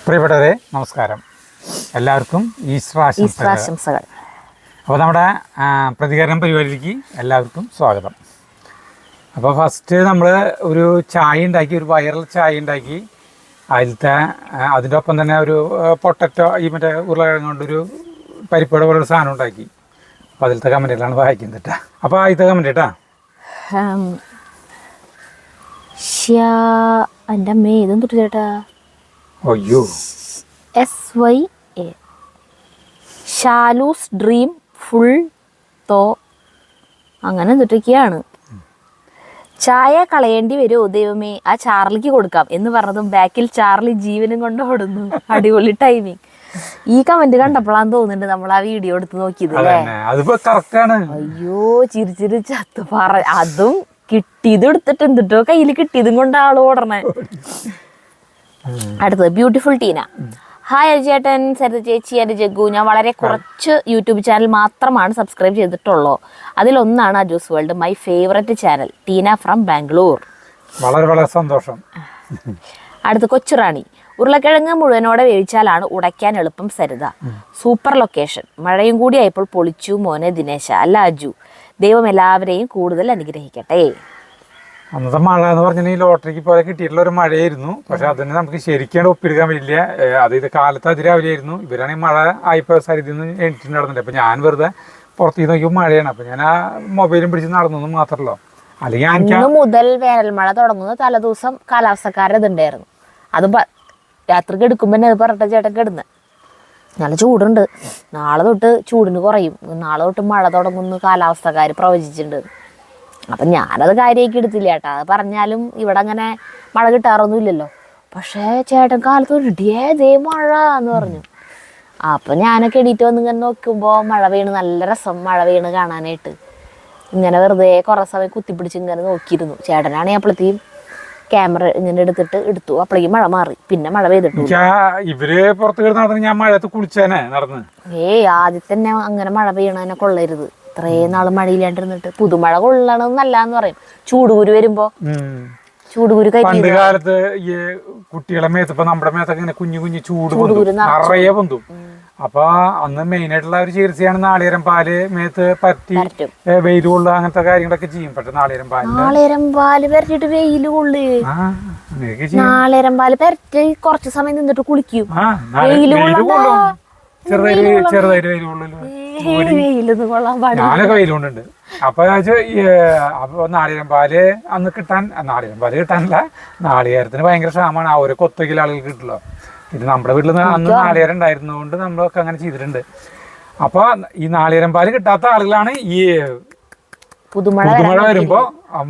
പ്രിയപ്പെട്ടവരെ നമസ്കാരം, എല്ലാവർക്കും ഈശ്വരാശംസകൾ. അപ്പോൾ നമ്മുടെ പ്രതികരണം പരിപാടിക്ക് എല്ലാവർക്കും സ്വാഗതം. അപ്പോൾ ഫസ്റ്റ് നമ്മൾ ഒരു ചായ ഉണ്ടാക്കി, ഒരു വൈറൽ ചായ ഉണ്ടാക്കി. അതിൻ്റെ ഒപ്പം തന്നെ ഒരു പൊട്ടറ്റോ, ഈ മറ്റേ ഉരുളക്കിഴങ്ങ് കൊണ്ടൊരു പരിപ്പട പോലൊരു സാധനം ഉണ്ടാക്കി. അപ്പോൾ അതിലത്തെ കമൻറ്റുകളാണ് വായിക്കുന്നത് കേട്ടോ. അപ്പോൾ ആദ്യത്തെ കമൻറ്റ് കേട്ടോ. എൻ്റെ അമ്മ ഏതും തൊട്ട് ചേട്ടാ. അയ്യോ, SYA ഷാലൂസ് ഡ്രീം ഫുൾ തോ അങ്ങനെ എന്തൊക്കെയാണ്. ചായ കളയേണ്ടി വരുമോ ദൈവമേ, ആ ചാർലിക്ക് കൊടുക്കാം എന്ന് പറഞ്ഞതും ബാക്കിൽ ചാർലി ജീവനും കൊണ്ട് ഓടുന്നു. അടിപൊളി ടൈമിങ്. ഈ കമന്റ് കണ്ടപ്പോഴാന്ന് തോന്നുന്നുണ്ട് നമ്മൾ ആ വീഡിയോ എടുത്ത് നോക്കിയത് അല്ലേ. അയ്യോ, ചിരിച്ചിരി ചത്ത് പറ. അതും കിട്ടിയത് എടുത്തിട്ട് എന്തിട്ടോ കയ്യിൽ കിട്ടിയതും കൊണ്ട് ആള് ഓടണേ. അടുത്തത് ബ്യൂട്ടിഫുൾ ടീന. ഹായ് അജേട്ടൻ, സരിത ചേച്ചി, എൻ്റെ ജഗ്ഗു. ഞാൻ വളരെ കുറച്ച് യൂട്യൂബ് ചാനൽ മാത്രമാണ് സബ്സ്ക്രൈബ് ചെയ്തിട്ടുള്ളൂ. അതിലൊന്നാണ് Ajoo's world, my favourite channel. Tina from Bangalore. വളരെ വളരെ സന്തോഷം. അടുത്ത് കൊച്ചുറാണി. ഉരുളക്കിഴങ്ങ് മുഴുവനോടെ വേവിച്ചാലാണ് ഉടയ്ക്കാൻ എളുപ്പം സരിത. Super location. മഴയും കൂടി ആയപ്പോൾ പൊളിച്ചു മോനെ ദിനേശ. അല്ല അജു, ദൈവം എല്ലാവരെയും കൂടുതൽ അനുഗ്രഹിക്കട്ടെ. അന്നത്തെ മഴ എന്ന് പറഞ്ഞാൽ ഈ ലോട്ടറിക്ക് പോലെ കിട്ടിയിട്ടുള്ള ഒരു മഴയായിരുന്നു. പക്ഷെ അതിന് നമുക്ക് ശരിക്കും ഒപ്പിയെടുക്കാൻ പറ്റില്ല. ഇത് കാലത്ത് അതിരാവിലെ ആയിരുന്നു. ഇവരാണെങ്കിൽ മഴ ആയിപ്പോൾ സരിതിന്ന് എണീറ്റ് നടന്നില്ല. അപ്പം ഞാൻ വെറുതെ പുറത്തേക്ക് നോക്കിയപ്പോൾ മഴയാണ്. അപ്പം ഞാൻ ആ മൊബൈലും പിടിച്ച് നടന്നു മാത്രമല്ലോ. അല്ലെങ്കിൽ ഇന്ന് മുതൽ വേനൽ മഴ തുടങ്ങുന്ന തലേദിവസം കാലാവസ്ഥക്കാരുടെ ഇതുണ്ടായിരുന്നു. അത് രാത്രി എടുക്കുമ്പോൾ തന്നെ അത് പറഞ്ഞ ചേട്ടൻ കിടന്ന് നല്ല ചൂടുണ്ട്, നാളെ തൊട്ട് ചൂടിന് കുറയും, നാളെ തൊട്ട് മഴ തുടങ്ങുന്നു കാലാവസ്ഥക്കാർ പ്രവചിച്ചിട്ടുണ്ട്. അപ്പം ഞാനത് കാര്യമാക്കി എടുത്തില്ല കേട്ടോ. അത് പറഞ്ഞാലും ഇവിടെ അങ്ങനെ മഴ കിട്ടാറൊന്നും ഇല്ലല്ലോ. പക്ഷേ ചേട്ടൻ കാലത്ത് ഒരു ദേ മഴ എന്ന് പറഞ്ഞു. അപ്പം ഞാനൊക്കെ എണീറ്റ് വന്ന് ഇങ്ങനെ നോക്കുമ്പോൾ മഴ വീണ്, നല്ല രസം മഴ വീണ് കാണാനായിട്ട്. ഇങ്ങനെ വെറുതെ കുറേ സമയം കുത്തിപ്പിടിച്ച് ഇങ്ങനെ നോക്കിയിരുന്നു. ചേട്ടനാണെങ്കിൽ അപ്പോഴത്തേക്കും ക്യാമറ ഇങ്ങനെ എടുത്തു. അപ്പോഴേക്കും മഴ മാറി, പിന്നെ മഴ പെയ്തിട്ടു. ഇവര് പുറത്ത് ഞാൻ മഴയത്ത് കുളിച്ചേനെ നടന്ന്. ആദ്യം തന്നെ അങ്ങനെ മഴ പെയ്യണതിനെ കൊള്ളരുത്. ഇത്രയും നാള് മഴയില്ലാണ്ടിരുന്നിട്ട് പുതുമഴ കൊള്ളണമെന്നല്ലാന്ന് പറയും. ചൂടുകുരു വരുമ്പോ ചൂടുകുരു പണ്ട് കാലത്ത് ഈ കുട്ടികളെ മേത്തപ്പോ നമ്മുടെ മേത്തൊക്കെ ഇങ്ങനെ കുഞ്ഞു കുഞ്ഞു ചൂടുകുരു നിറയെ പൊന്തും. അപ്പൊ അന്ന് മെയിൻ ആയിട്ടുള്ള ഒരു ചികിത്സയാണ് നാളികേരം പാല് മേത്ത് പറ്റി വെയിൽ കൊള്ളുക, അങ്ങനത്തെ കാര്യങ്ങളൊക്കെ ചെയ്യും. പക്ഷെ നാളികേരം പാല് പരട്ടിട്ട് വെയിൽ കൊള്ളു. നാളികേരം പാല് പരട്ടി കുറച്ച് സമയം നിന്നിട്ട് കുളിക്കും. ചെറുതായിട്ട് ഞാനൊക്കെ വെയിലുണ്ടുണ്ട്. അപ്പൊ നാളികേരം പാല് അന്ന് നാളികേരം പാല് കിട്ടാനില്ല. നാളികേരത്തിന് ഭയങ്കര ക്ഷാമാണ്. ആ ഒരു കൊത്തകിൽ ആളുകൾക്ക് കിട്ടുള്ളൂ. ഇത് നമ്മുടെ വീട്ടിൽ അന്ന് നാളികേരം ഉണ്ടായിരുന്നതുകൊണ്ട് നമ്മളൊക്കെ അങ്ങനെ ചെയ്തിട്ടുണ്ട്. അപ്പൊ ഈ നാളികേരം പാല് കിട്ടാത്ത ആളുകളാണ് ഈ പുതുമഴ വരുമ്പോ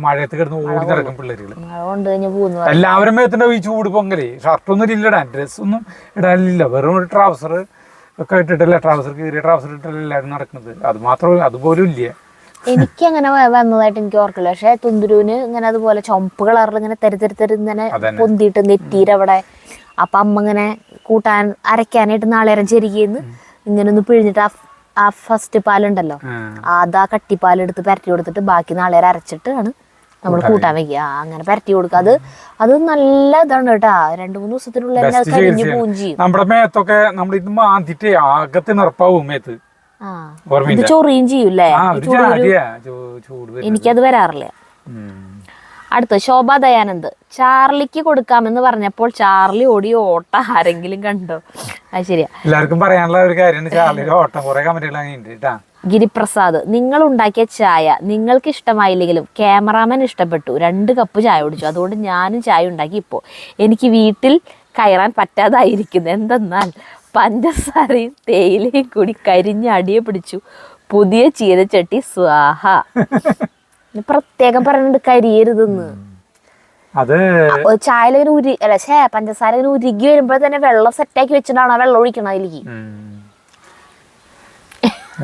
മഴയത്ത് കിടന്ന് ഓടി നടക്കും പിള്ളേരുകൾ. എല്ലാവരും മേത്തുണ്ടാവും ഈ ചൂട് പൊങ്കല്. ഷർട്ടൊന്നും ഇല്ല ഇടാൻ, ഡ്രസ്സൊന്നും ഇടാനില്ല. വെറും ഒരു ട്രൗസർ ഒക്കെ ഇട്ടിട്ടല്ല, ട്രൗസർ കീറിയ ട്രൗസർ ഇട്ടല്ല എല്ലാവരും നടക്കുന്നത്. അത് മാത്രം അതുപോലും ഇല്ല. എനിക്ക് അങ്ങനെ വന്നതായിട്ട് എനിക്ക് ഓർക്കില്ല. പക്ഷെ തുന്തുരുവിന് ഇങ്ങനെ അതുപോലെ ചുമപ്പ് കളറിൽ ഇങ്ങനെ തരുതരുത്തരു ഇങ്ങനെ പൊന്തിയിട്ട് നെറ്റീരവിടെ. അപ്പൊ അമ്മ ഇങ്ങനെ കൂട്ടാൻ അരയ്ക്കാനായിട്ട് നാളികേരം ചെരുകിയെന്ന് ഇങ്ങനെ ഒന്ന് പിഴിഞ്ഞിട്ട് ആ ഫസ്റ്റ് പാലുണ്ടല്ലോ, അതാ കട്ടിപ്പാലെടുത്ത് പരട്ടി കൊടുത്തിട്ട് ബാക്കി നാളികേരം അരച്ചിട്ട് ആണ് നമ്മൾ കൂട്ടാൻ വെക്കുക. അങ്ങനെ പരട്ടി കൊടുക്കുക. അത് നല്ല ഇതാണ് കേട്ടാ. 2-3 ദിവസത്തിനുള്ളിൽ കരിഞ്ഞു പോവും ചെയ്യും. നമ്മുടെ മേത്തൊക്കെ നമ്മൾ ഇത് മാന്തിട്ട് ആകത്ത് നിറപ്പാവും മേത്ത്. ഇത് ചൊറിയും ചെയ്യൂല്ലേ. എനിക്കത് വരാറില്ല. അടുത്ത ശോഭ ദയാനന്ദ്. ചാർലിക്ക് കൊടുക്കാമെന്ന് പറഞ്ഞപ്പോൾ ചാർലി ഓടി ഓട്ട ആരെങ്കിലും കണ്ടോ? അത് ശരിയാ, എല്ലാവർക്കും പറയാനുള്ള ഒരു കാര്യമാണ് ചാർലിയുടെ ഓട്ടം. കുറെ കമന്റുകൾ. ഗിരിപ്രസാദ്. നിങ്ങൾ ഉണ്ടാക്കിയ ചായ നിങ്ങൾക്ക് ഇഷ്ടമായില്ലെങ്കിലും ക്യാമറാമാൻ ഇഷ്ടപ്പെട്ടു. 2 കപ്പ് ചായ കുടിച്ചു. അതുകൊണ്ട് ഞാനും ചായ ഉണ്ടാക്കി. ഇപ്പോൾ എനിക്ക് വീട്ടിൽ കയറാൻ പറ്റാതായിരിക്കുന്നു. എന്തെന്നാൽ പഞ്ചസാരയും തേയിലയും കൂടി കരിഞ്ഞ് അടിയെ പിടിച്ചു. പുതിയ ചീനച്ചട്ടി സ്വാഹ. പ്രത്യേകം പറയുന്നുണ്ട് കരിയരുതെന്ന്. അത് ചായയിലൊരു പഞ്ചസാര ഉരുകി വരുമ്പോൾ തന്നെ വെള്ളം സെറ്റാക്കി വെച്ചിട്ടാണ് ആ വെള്ളം ഒഴിക്കണം അതിലേക്ക്.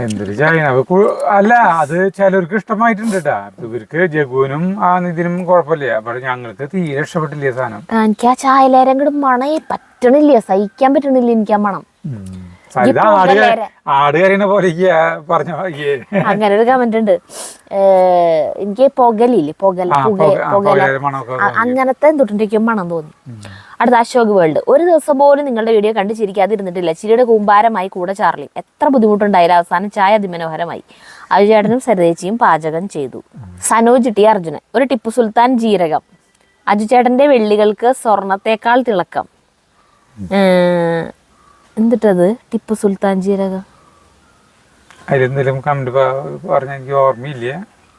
എന്തൊരു ചായ അല്ല, അത് ചിലർക്ക് ഇഷ്ടമായിട്ടുണ്ട് കേട്ടാ. ഇവർക്ക് ജഗുവിനും ആ നിതിനും കുഴപ്പമില്ല. പക്ഷെ ഞങ്ങൾക്ക് തീരെ ഇഷ്ടപ്പെട്ടില്ല സാധനം. എനിക്ക് ആ ചായലേരം കൂടെ മണേ പറ്റണില്ല, സഹിക്കാൻ പറ്റണില്ല എനിക്ക് ആ മണം. സരിത ആട് കരയണ പോലെ പറഞ്ഞ അങ്ങനെ ഒരു കമന്റ് ഉണ്ട്. എനിക്ക് പുകലില്ലേ, അങ്ങനത്തെ എന്തൊട്ടിരിക്കും മണം തോന്നി. അടുത്ത അശോക് വേൾഡ്. ഒരു ദിവസം പോലും നിങ്ങളുടെ വീഡിയോ കണ്ട് ചിരിക്കാതിരുന്നിട്ടില്ല. ചിരിയുടെ കൂമ്പാരമായി കൂടെ ചാർലി. എത്ര ബുദ്ധിമുട്ടുണ്ടായാലും അവസാനം ചായ അതിമനോഹരമായി. അജുചേട്ടനും സരിതേച്ചിയും പാചകം ചെയ്തു. സനോജ് ടി അർജുനൻ. ഒരു ടിപ്പു സുൽത്താൻ ജീരകം. അജുചേട്ടന്റെ വെള്ളികൾക്ക് സ്വർണത്തേക്കാൾ തിളക്കം. എന്നിട്ടത് ടിപ്പു സുൽത്താൻ ജീരകം അതിലെന്തെങ്കിലും കമന്റ് പറഞ്ഞ എനിക്ക് ഓർമ്മയില്ല.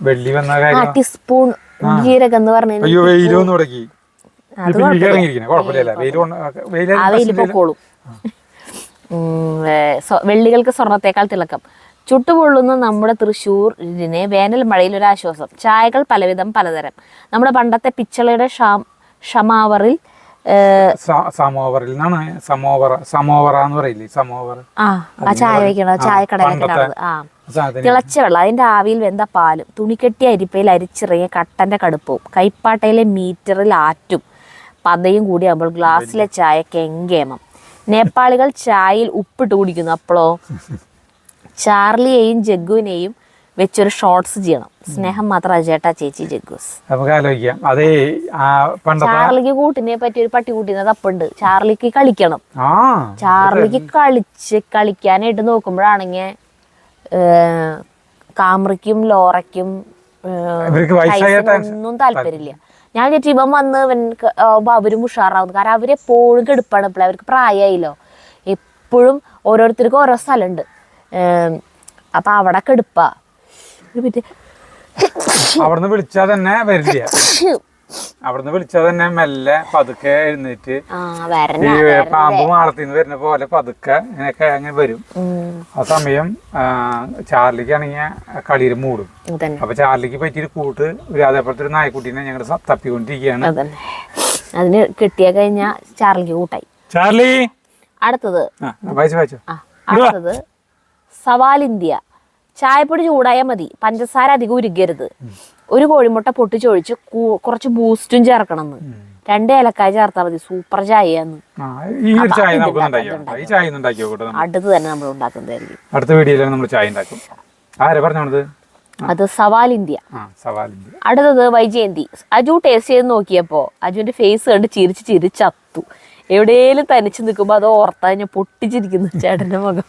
വെള്ളി വന്ന കാര്യം ടീസ്പൂൺ ജീരകം എന്ന് പറഞ്ഞു. അയ്യോ വെയിലൊന്നും തുടങ്ങി പൊക്കോളും. വെള്ളികൾക്ക് സ്വർണത്തേക്കാൾ തിളക്കം. ചുട്ടുപൊള്ളുന്ന നമ്മുടെ തൃശ്ശൂരിനെ വേനൽ മഴയിൽ ഒരു ആശ്വാസം. ചായകൾ പലവിധം പലതരം. നമ്മുടെ പണ്ടത്തെ പിച്ചളയുടെ ഷമാവറിൽ സമോവറിൽ നിന്നാണ് സമോവറ എന്ന് പറയില്ലേ, സമോവർ. ആ ചായ വെക്കണ ചായക്കടയിലൊക്കെ തിളച്ച വെള്ളം, അതിന്റെ ആവിയിൽ വെന്ത പാലും, തുണിക്കെട്ടിയ അരിപ്പയിൽ അരിച്ചിറങ്ങിയ കട്ടന്റെ കടുപ്പവും, കൈപ്പാട്ടയിലെ മീറ്ററിൽ ആറ്റും പതയും കൂടി ആകുമ്പോൾ ഗ്ലാസ്സിലെ ചായ കെങ്കേമം. നേപ്പാളികൾ ചായയിൽ ഉപ്പിട്ട് കുടിക്കുന്നു. അപ്പോഴോ ചാർലിയെയും ജഗ്ഗുവിനെയും വെച്ചൊരു ഷോർട്സ് ചെയ്യണം. സ്നേഹം മാത്രം അജേട്ടാ ചേച്ചി ജഗ്ഗൂസ്. ചാർലിക്ക് കൂട്ടിനെ പറ്റി ഒരു പട്ടി കൂട്ടിനെ തപ്പുണ്ട്. ചാർലിക്ക് കളിക്കണം. ചാർലിക്ക് കളിക്കാനായിട്ട് നോക്കുമ്പോഴാണെങ്കിൽ കാമറിക്കും ലോറയ്ക്കും ഒന്നും താല്പര്യമില്ല. ഞാൻ വിചാരിച്ചു ഇവൻ വന്ന് അവരും ഉഷാറാവുന്നു. കാരണം അവരെപ്പോഴും കെടുപ്പാണ്. ഇപ്പോൾ അവർക്ക് പ്രായമായില്ലോ. എപ്പോഴും ഓരോരുത്തർക്കും ഓരോ സ്ഥലമുണ്ട്. അപ്പൊ അവിടെ കെടുപ്പാ. അവിടുന്ന് വിളിച്ചാൽ തന്നെ വരില്ല. അവിടുന്ന് വിളിച്ചാൽ തന്നെ മെല്ലെ പതുക്കെ എഴുന്നേറ്റ് ഈ പാമ്പ് മാളത്തിന്ന് വരുന്ന പോലെ പതുക്കെ ഇങ്ങനെയൊക്കെ അങ്ങനെ വരും. ആ സമയം ചാർലിക്കാണെങ്കിൽ കളിയിൽ മൂടും. അപ്പൊ ചാർലിക്ക് പറ്റിയൊരു കൂട്ട് അതേപോലത്തെ ഒരു നായ്ക്കുട്ടീനെ ഞങ്ങൾ തപ്പിക്കൊണ്ടിരിക്കുകയാണ്. അതിന് കിട്ടിയ കഴിഞ്ഞാ ചാർലിക്ക് കൂട്ടായി. ചാർലി അടുത്തത് സവാൽ ഇന്ത്യ. ചായപ്പൊടി ചൂടായാൽ മതി, പഞ്ചസാര അധികം ഉരുകരുത്. ഒരു കോഴിമുട്ട പൊട്ടിച്ചൊഴിച്ച് കുറച്ച് ബൂസ്റ്റും ചേർക്കണം. 2 ഏലക്കായ ചേർത്താൽ മതി. സൂപ്പർ ചായയാന്ന്. അടുത്ത് തന്നെ നമ്മൾ ഉണ്ടാക്കുന്നതായിരിക്കും. അടുത്ത വീഡിയോയിലാണ് നമ്മൾ ചായ ഉണ്ടാക്കും. ആരാ പറഞ്ഞത്? അത് സവാൽ ഇന്ത്യ. അടുത്തത് വൈജയന്തി. അജു ടേസ്റ്റ് ചെയ്ത് നോക്കിയപ്പോ അജുവിന്റെ ഫേസ് കണ്ട് ചിരിച്ചത്തു. എവിടെയെങ്കിലും തനിച്ച് നിൽക്കുമ്പോ അത് ഓർത്താ ഞാൻ പൊട്ടിച്ചിരിക്കുന്നു ചേട്ടന്റെ മുഖം.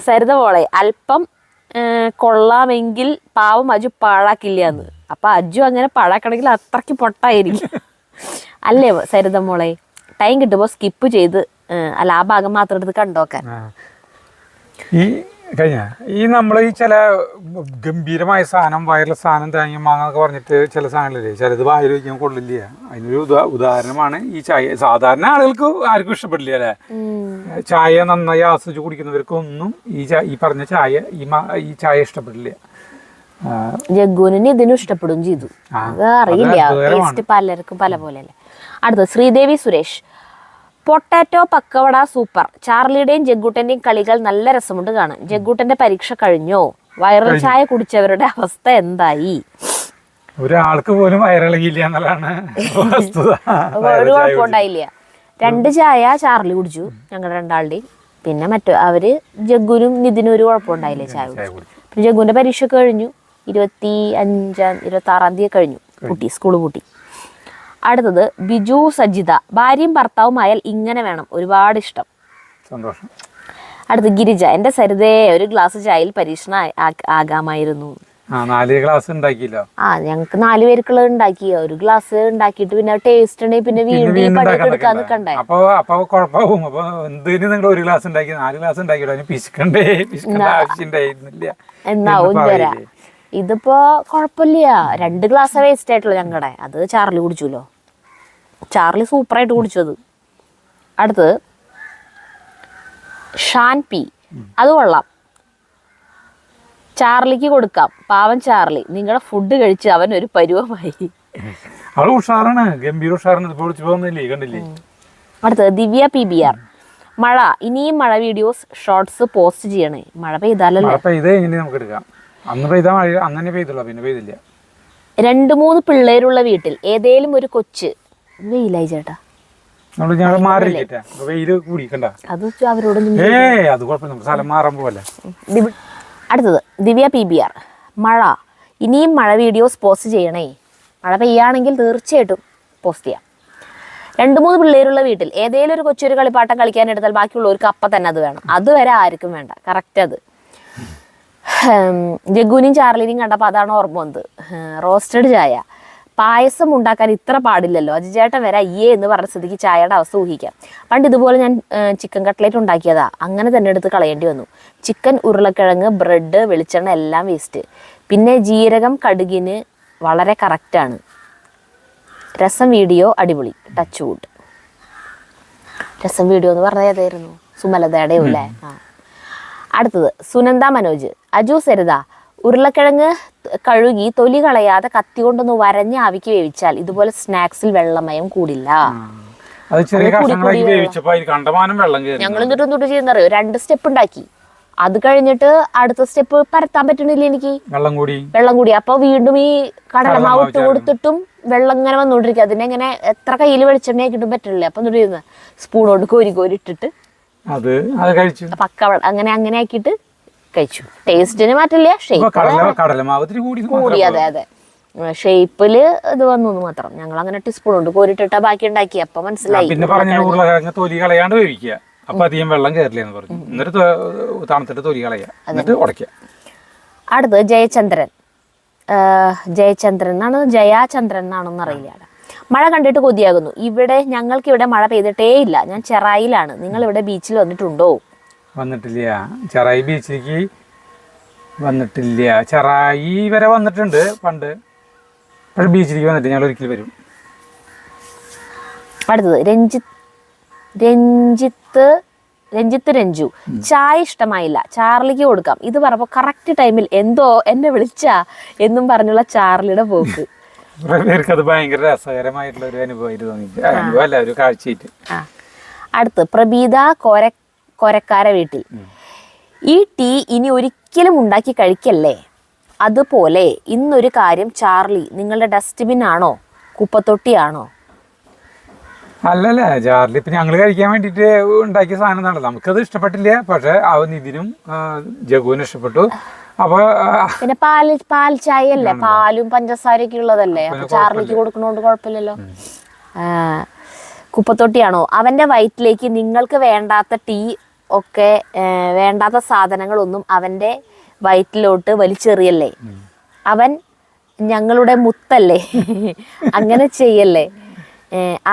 സരിത മോളെ അല്പം കൊള്ളാമെങ്കിൽ പാവം അജു പാഴാക്കില്ലാന്ന്. അപ്പൊ അജു അങ്ങനെ പാഴാക്കണമെങ്കിൽ അത്രയ്ക്ക് പൊട്ടായിരിക്കും അല്ലേ സരിത മോളെ? ടൈം കിട്ടുമ്പോ സ്കിപ്പ് ചെയ്ത് അല്ല ആ ഭാഗം മാത്രം എടുത്ത് കണ്ടോക്കാൻ. ഈ നമ്മൾ ഈ ചില ഗംഭീരമായ സാധനം വയറുള്ള സാധനം തേങ്ങ മാങ്ങൊക്കെ പറഞ്ഞിട്ട് ചില സാധനങ്ങളില്ലേ, ചിലത് വായിൽ വയ്ക്കാൻ കൊള്ളില്ല. അതിനൊരു ഉദാഹരണമാണ് ഈ ചായ. സാധാരണ ആളുകൾക്ക് ആർക്കും ഇഷ്ടപ്പെടില്ല അല്ലെ. ചായ നന്നായി ആസ്വദിച്ച് കുടിക്കുന്നവർക്കൊന്നും ഈ പറഞ്ഞ ചായ ഈ ചായ ഇഷ്ടപ്പെടില്ല. ജഗ്ഗുവിന് ഇതിനും ഇഷ്ടപ്പെടും ചെയ്തു. അത് അറിയില്ല, ടേസ്റ്റ് പലർക്കും പല പോലെ അല്ലേ. അടുത്തത് ശ്രീദേവി സുരേഷ്. പൊട്ടാറ്റോ പക്കവട സൂപ്പർ. ചാർലിയുടെയും ജഗ്ഗൂട്ടന്റെയും കളികൾ നല്ല രസമുണ്ട് കാണാൻ. ജഗ്ഗൂട്ടന്റെ പരീക്ഷ കഴിഞ്ഞോ? വൈറൽ ചായ കുടിച്ചവരുടെ അവസ്ഥ എന്തായി? ഒരാൾക്ക് പോലും വയറിളകിയില്ല എന്നുള്ളതാണ് വസ്തുത. ഒരു കുഴപ്പമുണ്ടായില്ല. 2 ചായ ചാർലി കുടിച്ചു, ഞങ്ങളുടെ 2ആളുടെയും. പിന്നെ അവര് ജഗ്ഗുനും നിതിനും ഒരു കുഴപ്പമുണ്ടായില്ല ചായ കുടിച്ചു. പിന്നെ ജഗ്ഗുവിന്റെ പരീക്ഷ കഴിഞ്ഞു. 26-ആം തീയതി കഴിഞ്ഞു. പൂട്ടി, സ്കൂള് പൂട്ടി. അടുത്തത് ബിജു സജിത. ഭാര്യയും ഭർത്താവുമായാൽ ഇങ്ങനെ വേണം, ഒരുപാട് ഇഷ്ടം, സന്തോഷം. അടുത്ത് ഗിരിജ. എന്റെ സരിതയെ ഒരു ഗ്ലാസ് ചായയിൽ പരീക്ഷണം ആകാമായിരുന്നു. 4 ഗ്ലാസ് ഉണ്ടാക്കിയല്ലോ. ഞങ്ങക്ക് 4 പേർക്കുള്ളത് ഉണ്ടാക്കി. ഒരു ഗ്ലാസ് ഉണ്ടാക്കിയിട്ട് പിന്നെ ടേസ്റ്റ് ഉണ്ടെങ്കിൽ പിന്നെ വീണ്ടും എടുക്കാൻ നിൽക്കണ്ടേ. അപ്പൊ കുഴപ്പമാവും. അപ്പൊ എന്തിനും നിങ്ങൾ 1 ഗ്ലാസ് ഉണ്ടാക്കി 4 ഗ്ലാസ് ഉണ്ടാക്കിയോ? പിശുക്കണ്ടേ? ആവശ്യമുണ്ടായിരുന്നില്ല എന്നാവും തരാ. ഇതിപ്പോ കുഴപ്പമില്ല. 2 ഗ്ലാസ് വേസ്റ്റ് ആയിട്ടുള്ളൂ ഞങ്ങളുടെ. അത് ചാർലി കുടിച്ചുല്ലോ. ചാർലി സൂപ്പറായിട്ട് കുടിച്ചത്. അടുത്തത് ഷാൻ പി. അത് കൊള്ളാം, ചാർലിക്ക് കൊടുക്കാം. പാവം ചാർലി, നിങ്ങളുടെ ഫുഡ് കഴിച്ച് അവൻ ഒരു പരുവമായി. ഉഷാറാണ്, ഗംഭീര ഉഷാറാണ്. അടുത്തത് ദിവ്യ PBR. മഴ, ഇനിയും മഴ വീഡിയോസ് ഷോർട്സ് പോസ്റ്റ് ചെയ്യണേ. മഴ പെയ്താലല്ലേ. 2-3 പിള്ളേരുള്ള വീട്ടിൽ ഏതേലും ഒരു കൊച്ച്. വെയിലായി ചേട്ടാ. ഞങ്ങൾ മാറിയിരിക്കട്ടെ, വെയില് കൂടിക്കണ്ട. അത് അവരോട് അത് കുഴപ്പമില്ല, നമുക്ക് സ്ഥലം മാറാൻ പോലെ. അടുത്തത് ദിവ്യ PBR. മഴ, ഇനിയും മഴ വീഡിയോസ് പോസ്റ്റ് ചെയ്യണേ. മഴ പെയ്യാണെങ്കിൽ തീർച്ചയായിട്ടും പോസ്റ്റ് ചെയ്യാം. 2-3 പിള്ളേരുള്ള വീട്ടിൽ ഏതെങ്കിലും ഒരു കൊച്ചൊരു കളിപ്പാട്ടം കളിക്കാൻ എടുത്താൽ ബാക്കിയുള്ളവർക്ക് അപ്പം തന്നെ അത് വേണം. അതുവരെ ആർക്കും വേണ്ട. കറക്റ്റ് അത്. ജഗ്ഗുവിനെയും ചാർലിനെയും കണ്ടപ്പോൾ അതാണ് ഓർമ്മ വന്നത്. റോസ്റ്റഡ് ചായ. പായസം ഉണ്ടാക്കാൻ ഇത്ര പാടില്ലല്ലോ. അജിചേട്ടൻ വരെ അയ്യേ എന്ന് പറഞ്ഞ സ്ഥിതിക്ക് ചായയുടെ അവസ്ഥ ഊഹിക്കാം. പണ്ട് ഇതുപോലെ ഞാൻ ചിക്കൻ കട്ട്ലേറ്റ് ഉണ്ടാക്കിയതാ. അങ്ങനെ തന്നെ എടുത്ത് കളയേണ്ടി വന്നു. ചിക്കൻ, ഉരുളക്കിഴങ്ങ്, ബ്രെഡ്, വെളിച്ചെണ്ണ എല്ലാം വേസ്റ്റ്. പിന്നെ ജീരകം കടുകിന് വളരെ കറക്റ്റാണ്. രസം വീഡിയോ അടിപൊളി. Touch wood. രസം വീഡിയോ എന്ന് പറഞ്ഞാൽ ഏതായിരുന്നു? സുമലതയുടെ അല്ലേ? അടുത്തത് സുനന്ദ മനോജ്. അജു സരിത. ഉരുളക്കിഴങ്ങ് കഴുകി തൊലി കളയാതെ കത്തി കൊണ്ടൊന്ന് വരഞ്ഞ് ആവിക്ക് വേവിച്ചാൽ ഇതുപോലെ സ്നാക്സിൽ വെള്ളമയം കൂടില്ല. ഞങ്ങൾ എന്നിട്ട് ചെയ്യുന്നറിയോ, 2 സ്റ്റെപ്പ് ഉണ്ടാക്കി. അത് കഴിഞ്ഞിട്ട് അടുത്ത സ്റ്റെപ്പ് പരത്താൻ പറ്റണില്ല എനിക്ക്, വെള്ളം കൂടി. അപ്പൊ വീണ്ടും ഈ കടലമാവ് ഇട്ട് കൊടുത്തിട്ടും വെള്ളം ഇങ്ങനെ വന്നോണ്ടിരിക്കുക. അതിനെങ്ങനെ എത്ര കയ്യിൽ വെളിച്ചെണ്ണ ആക്കിയിട്ടും പറ്റണില്ല. അപ്പൊ എന്നിട്ട് ചെയ്യുന്നത് സ്പൂൺ കൊണ്ട് കോരി ഇട്ടിട്ട് പക്ക അങ്ങനെ ആക്കിയിട്ട് കഴിച്ചു. ടേസ്റ്റിന് മാറ്റില്ല, കൂടി. അതെ ഷേപ്പില് ഇത് വന്നു മാത്രം. ഞങ്ങൾ അങ്ങനെ ടീസ്പൂൺ കൊണ്ട് കോരിട്ടിട്ടാ ബാക്കി ഉണ്ടാക്കി. അപ്പൊ മനസ്സിലായി. തൊലി കളയാണ്ട് വേവിക്കുക, അപ്പൊ അധികം വെള്ളം കയറില്ലെന്ന് പറഞ്ഞു. എന്നിട്ട് തണുത്തിട്ട് തൊലി കളയുക, എന്നിട്ട് ഉടയ്ക്കുക. അടുത്ത് ജയചന്ദ്രൻ. ജയചന്ദ്രൻ എന്നാണെന്ന് അറിയില്ല. മഴ കണ്ടിട്ട് കൊതിയാകുന്നു. ഞങ്ങൾക്ക് ഇവിടെ മഴ പെയ്തിട്ടേ ഇല്ല. ഞാൻ ചെറായിലാണ്. നിങ്ങൾ ഇവിടെ ബീച്ചിൽ വന്നിട്ടുണ്ടോ? വന്നിട്ടില്ല. ചെറായി ബീച്ചിലേക്ക് വന്നിട്ടില്ല. ചെറായി വരെ വന്നിട്ടുണ്ട് പണ്ട്, പക്ഷെ ബീച്ചിലേക്ക് വന്നിട്ട് ഞങ്ങൾ ഒരിക്കൽ വരും. അടുത്തത് രഞ്ജു. ചായ ഇഷ്ടമായില്ല, ചാർലിക്ക് കൊടുക്കാം. ഇത് പറഞ്ഞപ്പോ കറക്റ്റ് ടൈമിൽ എന്തോ എന്നെ വിളിച്ചാ എന്നും പറഞ്ഞുള്ള ചാർലിയുടെ പോക്ക്. അത് ഭയങ്കര രസകരമായിട്ടുള്ള ഒരു അനുഭവം, ഒരു കാഴ്ചയായിട്ട്. അടുത്ത് പ്രബീത കൊരക്കാര വീട്ടിൽ. ഈ ടീ ഇനി ഒരിക്കലും ഉണ്ടാക്കി കഴിക്കല്ലേ. അതുപോലെ ഇന്നൊരു കാര്യം, ചാർലി നിങ്ങളുടെ ഡസ്റ്റ്ബിൻ ആണോ കുപ്പത്തൊട്ടിയാണോ? അല്ലല്ല, ചാർലി ഇപ്പൊ ഞങ്ങള് കഴിക്കാൻ വേണ്ടിട്ട് ഉണ്ടാക്കിയ സാധനം എന്നാണല്ലോ. നമുക്കത് ഇഷ്ടപ്പെട്ടില്ല, പക്ഷെ നിതിനും ജഗുവിനും ഇഷ്ടപ്പെട്ടു. അപ്പൊ പിന്നെ പാൽ ചായ അല്ലേ, പാലും പഞ്ചസാരയൊക്കെ ഉള്ളതല്ലേ. അപ്പൊ ചാർലിക്ക് കൊടുക്കണോണ്ട് കുഴപ്പമില്ലല്ലോ. കുപ്പത്തൊട്ടിയാണോ? അവന്റെ വയറ്റിലേക്ക് നിങ്ങൾക്ക് വേണ്ടാത്ത ടീ ഒക്കെ വേണ്ടാത്ത സാധനങ്ങളൊന്നും അവന്റെ വയറ്റിലോട്ട് വലിച്ചെറിയല്ലേ. അവൻ ഞങ്ങളുടെ മുത്തല്ലേ. അങ്ങനെ ചെയ്യല്ലേ.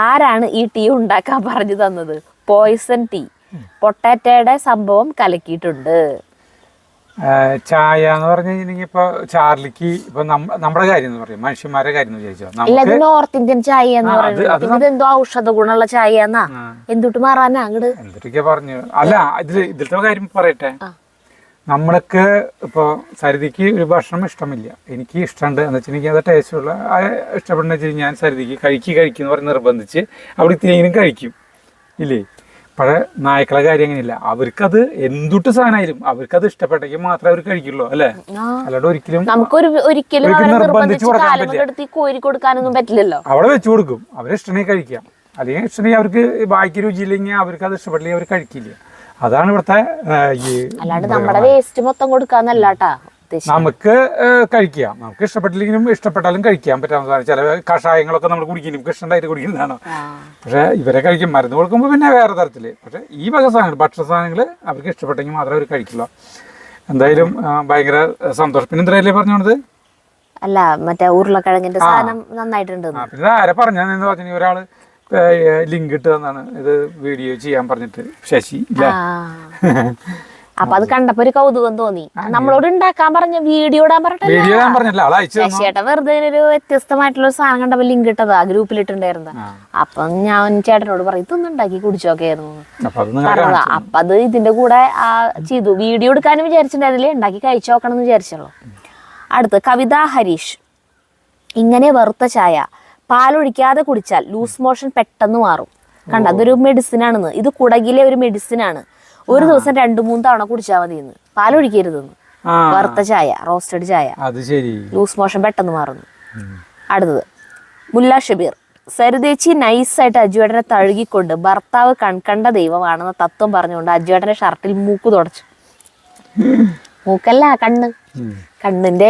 ആരാണ് ഈ ടീ ഉണ്ടാക്കാൻ പറഞ്ഞു തന്നത്? Poison tea. പൊട്ടാറ്റയുടെ സംഭവം കലക്കിയിട്ടുണ്ട്. ചായ എന്ന് പറഞ്ഞു കഴിഞ്ഞിട്ടുണ്ടെങ്കിൽ ഇപ്പൊ ചാർലിക്ക് ഇപ്പൊ നമ്മുടെ കാര്യം എന്ന് പറയും, മനുഷ്യന്മാരുടെ കാര്യം വിചാരിച്ചോ. നോർത്ത് ഇന്ത്യൻ ചായ എന്ന് പറയുന്നത് എന്തോ ഔഷധ ഗുണമുള്ള ചായ എന്നാ. എന്തൊട്ട് മാറാനാ അങ്ങോട്ട് എന്തൊക്കെ പറഞ്ഞു. അല്ല, ഇതിലത്തെ കാര്യം പറയട്ടെ. നമ്മൾക്ക് ഇപ്പൊ സരിതയ്ക്ക് ഒരു ഭക്ഷണം ഇഷ്ടമില്ല, എനിക്ക് ഇഷ്ടമുണ്ട് എന്ന് വെച്ചാൽ എനിക്ക് അത് ടേസ്റ്റുള്ള ഇഷ്ടപ്പെടുന്ന വെച്ചാൽ ഞാൻ സരിതയ്ക്ക് കഴിക്കുന്ന പറഞ്ഞ് നിർബന്ധിച്ച് അവിടെ ഇത്തിരിയെങ്കിലും കഴിക്കും ഇല്ലേ. പക്ഷേ നായ്ക്കളെ കാര്യം അങ്ങനെയില്ല. അവർക്കത് എന്തുട്ട് സാധനമായാലും അവർക്കത് ഇഷ്ടപ്പെട്ടെങ്കിൽ മാത്രമേ അവർ കഴിക്കുള്ളൂ അല്ലേ. അല്ലാണ്ട് ഒരിക്കലും നിർബന്ധിച്ച് കൊടുക്കാനൊന്നും പറ്റില്ലല്ലോ. അവിടെ വെച്ച് കൊടുക്കും, അവരെ ഇഷ്ടമായി കഴിക്കാം. അല്ലെങ്കിൽ ഇഷ്ടമായി അവർക്ക് ബാക്കി രുചിയില്ലെങ്കിൽ അവർക്ക് അത് ഇഷ്ടപ്പെട്ടില്ലെങ്കിൽ അവർ കഴിക്കില്ല. അതാണ് ഇവിടുത്തെ. അല്ലാണ്ട് നമ്മുടെ വേസ്റ്റ് മൊത്തം കൊടുക്കാന്നല്ലാട്ടാ. നമുക്ക് കഴിക്കാം, നമുക്ക് ഇഷ്ടപ്പെട്ടില്ലെങ്കിലും ഇഷ്ടപ്പെട്ടാലും കഴിക്കാൻ പറ്റാവുന്ന ചില കഷായങ്ങളൊക്കെ നമ്മൾ കുടിക്കും, നമുക്ക് ഇഷ്ടമായിട്ട് കുടിക്കുന്നതാണ്. പക്ഷെ ഇവരെ കഴിക്കും. മരുന്ന് കൊടുക്കുമ്പോൾ പിന്നെ വേറെ തരത്തില്. പക്ഷെ ഈ വക സാധനങ്ങൾ, ഭക്ഷണ സാധനങ്ങൾ അവർക്ക് ഇഷ്ടപ്പെട്ടെങ്കിൽ മാത്രമേ അവർ കഴിക്കുള്ളൂ. എന്തായാലും ഭയങ്കര സന്തോഷം. പിന്നെ എന്തായാലും പറഞ്ഞോണത് അല്ല, മറ്റേ ഉരുളക്കിഴങ്ങിന്റെ സാധനം നന്നായിട്ടുണ്ട്. പിന്നെ ആരെ പറഞ്ഞെന്ന് പറഞ്ഞു, ഒരാള് ലിങ്ക് ഇട്ട് തന്നാണ് ഇത് വീഡിയോ ചെയ്യാൻ പറഞ്ഞിട്ട്, ശശി ഇല്ലേ. അപ്പൊ അത് കണ്ടപ്പോ ഒരു കൗതുകം തോന്നി. നമ്മളോട് ഉണ്ടാക്കാൻ പറഞ്ഞ വീഡിയോ ഇടാൻ പറഞ്ഞില്ല. ചേട്ടൻ വെറുതെ ഒരു വ്യത്യസ്തമായിട്ടുള്ള ഒരു സാധനം കണ്ടപ്പോ ലിങ്ക് ഇട്ടതാ, ഗ്രൂപ്പിലിട്ടുണ്ടായിരുന്നത്. അപ്പൊ ഞാൻ ചേട്ടനോട് പറയും ഇതൊന്നും ഉണ്ടാക്കി കുടിച്ചോക്കെയായിരുന്നു പറഞ്ഞതാ. അപ്പൊ അത് ഇതിന്റെ കൂടെ ചെയ്തു. വീഡിയോ എടുക്കാനും വിചാരിച്ചിട്ടുണ്ടായിരുന്നില്ലേ, ഉണ്ടാക്കി കഴിച്ചു നോക്കണം എന്ന് വിചാരിച്ചുള്ളൂ. അടുത്ത് കവിത ഹരീഷ്. ഇങ്ങനെ വറുത്ത ചായ പാലൊഴിക്കാതെ കുടിച്ചാൽ ലൂസ് മോഷൻ പെട്ടെന്ന് മാറും. കണ്ട, അതൊരു മെഡിസിൻ ആണെന്ന്. ഇത് കുടകിലെ ഒരു മെഡിസിൻ ആണ്. ഒരു ദിവസം 2-3 തവണ കുടിച്ചാൽ മതി. പാലൊഴിക്കരുതെന്ന്. വറുത്ത ചായ, റോസ്റ്റഡ് ചായ, ലൂസ് മോഷൻ പെട്ടെന്ന് മാറുന്നു. അടുത്തത് മുല്ല ഷബീർ. സരിതേച്ചി നൈസായിട്ട് അജുവേട്ടനെ തഴുകിക്കൊണ്ട് ഭർത്താവ് കൺകണ്ട ദൈവമാണെന്ന തത്വം പറഞ്ഞുകൊണ്ട് അജുവേട്ടന്റെ ഷർട്ടിൽ മൂക്ക് തുടച്ചു. മൂക്കല്ല, കണ്ണിന്റെ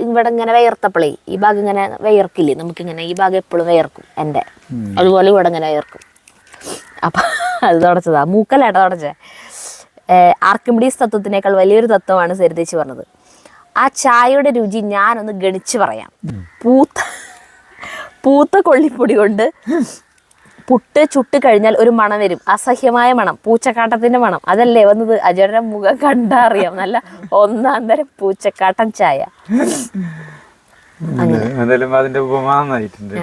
ഇവിടെ ഇങ്ങനെ വിയർത്തപ്പോളേ ഈ ഭാഗം ഇങ്ങനെ വിയർക്കില്ലേ നമുക്കിങ്ങനെ, ഈ ഭാഗം എപ്പോഴും വിയർക്കും എൻ്റെ, അതുപോലെ ഇവിടെ ഇങ്ങനെ വിയർക്കും. അപ്പൊ അത് തുടച്ചതാ, മൂക്കല്ലാട്ടോ തുടച്ചേ. ആർക്കിമിഡീസ് തത്വത്തിനേക്കാൾ വലിയൊരു തത്വമാണ് സരിതേച്ചി പറഞ്ഞത്. ആ ചായയുടെ രുചി ഞാനൊന്ന് ഗണിച്ച് പറയാം. പൂത്ത കൊള്ളിപ്പൊടി കൊണ്ട് പുട്ട് ചുട്ട് കഴിഞ്ഞാൽ ഒരു മണം വരും, അസഹ്യമായ മണം, പൂച്ചക്കാട്ടത്തിന്റെ മണം. അതല്ലേ വന്നത്? അജയുടെ മുഖം കണ്ടാ അറിയാം, നല്ല ഒന്നാം തരം പൂച്ചക്കാട്ടൻ ചായ. എന്തായാലും അതിന്റെ ഉപമ നന്നായിട്ടുണ്ട്,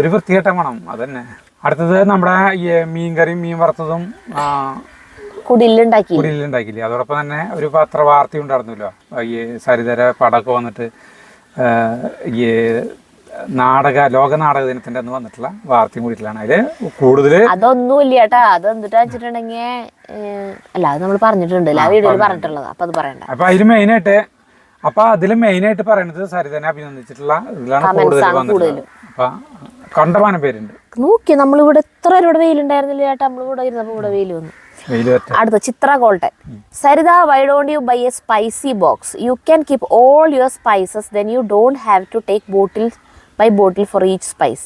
ഒരു വൃത്തികെട്ട മണം അതന്നെ. അടുത്തത് നമ്മുടെ ഈ മീൻകറിയും മീൻ വറുത്തതും കുടിലുണ്ടാക്കിയില്ലേ. അതോടൊപ്പം തന്നെ ഒരു പത്രവാർത്ത ഉണ്ടായിരുന്നല്ലോ, ഈ സരിതര പടമൊക്കെ വന്നിട്ട് ഈ ലോക നാടക ദിനത്തിന്റെ അന്ന് വന്നിട്ടുള്ള വാർത്തയും കൂടിയിട്ടാണ്. അതില് കൂടുതല് അതൊന്നുമില്ല കേട്ടാ, അതെന്തിട്ടാ വെച്ചിട്ടുണ്ടെങ്കിൽ അല്ല, അത് നമ്മൾ പറഞ്ഞിട്ടുണ്ട് ആ വീഡിയോയിൽ പറഞ്ഞിട്ടുള്ളത്. അപ്പൊ അത് പറയണ്ട. അപ്പൊ അതില് മെയിനായിട്ട് പറയുന്നത് സരിതനെ അഭിനന്ദിച്ചിട്ടുള്ള ഇതിലാണ് കൂടുതൽ. അപ്പൊ കണ്ടമാനം പേരുണ്ട്. നോക്കി നമ്മളിവിടെ എത്ര ഇവിടെ വെയിലുണ്ടായിരുന്നില്ല ചേട്ടാ, നമ്മളിവിടെ ഇരുന്നപ്പോ ഇവിടെ വെയിൽ വന്നു. അടുത്ത ചിത്ര ഗോൾട്ടൻ. Saritha, why don't you buy a spicy box? You can keep all your spices, then you don't have to take by bottle for each spice.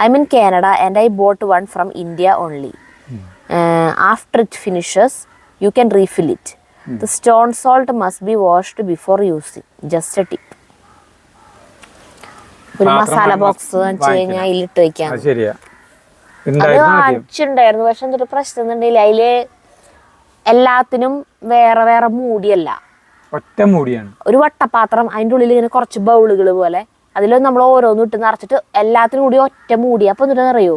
I'm in Canada and I bought one from India only. After it finishes, you can refill it. The stone salt must be washed before using. Just a tip. ഒരു masala box വാങ്ങിച്ചു കഴിഞ്ഞാൽ അതിലിട്ട് വെക്കാം. അത് വാങ്ങിച്ചിട്ടുണ്ടായിരുന്നു, പക്ഷെ എന്തൊരു പ്രശ്നം എന്നുണ്ടെങ്കിൽ അതില് എല്ലാത്തിനും വേറെ വേറെ മൂടിയല്ല, ഒറ്റ മൂടിയാണ്. ഒരു വട്ടപാത്രം, അതിൻ്റെ ഉള്ളിൽ ഇങ്ങനെ കുറച്ച് ബൗളുകൾ പോലെ, അതിൽ നമ്മൾ ഓരോന്നും ഇട്ട് നിറച്ചിട്ട് എല്ലാത്തിനും കൂടി ഒറ്റ മൂടി. അപ്പൊ എന്നിട്ട് അറിയോ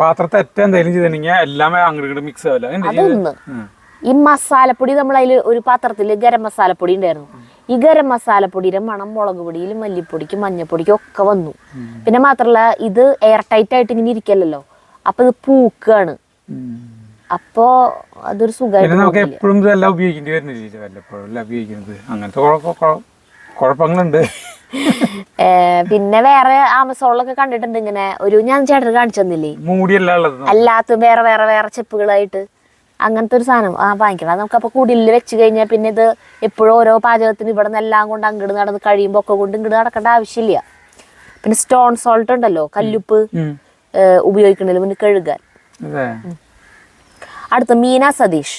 അതൊന്ന് ഈ മസാലപ്പൊടി നമ്മൾ അതിൽ ഒരു പാത്രത്തിൽ ഗരം മസാലപ്പൊടി ഉണ്ടായിരുന്നു. ഈ ഗരം മസാലപ്പൊടിയുടെ മണം മുളക് പൊടിയിലും മല്ലിപ്പൊടിക്കും മഞ്ഞപ്പൊടിക്കും ഒക്കെ വന്നു. പിന്നെ മാത്രല്ല ഇത് എയർ ടൈറ്റ് ആയിട്ട് ഇങ്ങനെ ഇരിക്കല്ലോ, അപ്പൊ ഇത് പൂക്കാണ്. അപ്പോ അതൊരു സുഖമായിട്ട് എപ്പോഴും ഉപയോഗിക്കേണ്ടി വരുന്നില്ല, അങ്ങനത്തെ കുഴപ്പങ്ങളുണ്ട്. പിന്നെ വേറെ ആമസോണിലൊക്കെ കണ്ടിട്ടുണ്ട് ഇങ്ങനെ ഒരു, ഞാൻ ചേട്ടന് കാണിച്ചു തന്നില്ലേ, അല്ലാത്ത വേറെ വേറെ വേറെ ചെപ്പുകളായിട്ട് അങ്ങനത്തെ ഒരു സാധനം വാങ്ങിക്കണം. അത് നമുക്കപ്പോൾ കുടിലിൽ വെച്ച് കഴിഞ്ഞാൽ പിന്നെ ഇത് എപ്പോഴും ഓരോ പാചകത്തിന് ഇവിടെ നിന്ന് എല്ലാം കൊണ്ട് അങ്ങോട്ട് നടന്ന് കഴിയുമ്പോൾ ഒക്കെ കൊണ്ട് ഇങ്ങോട്ട് നടക്കേണ്ട ആവശ്യമില്ല. പിന്നെ സ്റ്റോൺ സോൾട്ട് ഉണ്ടല്ലോ, കല്ലുപ്പ് ഉപയോഗിക്കണതിൽ മുന്നേ കഴുകാൻ. അടുത്ത മീന സതീഷ്.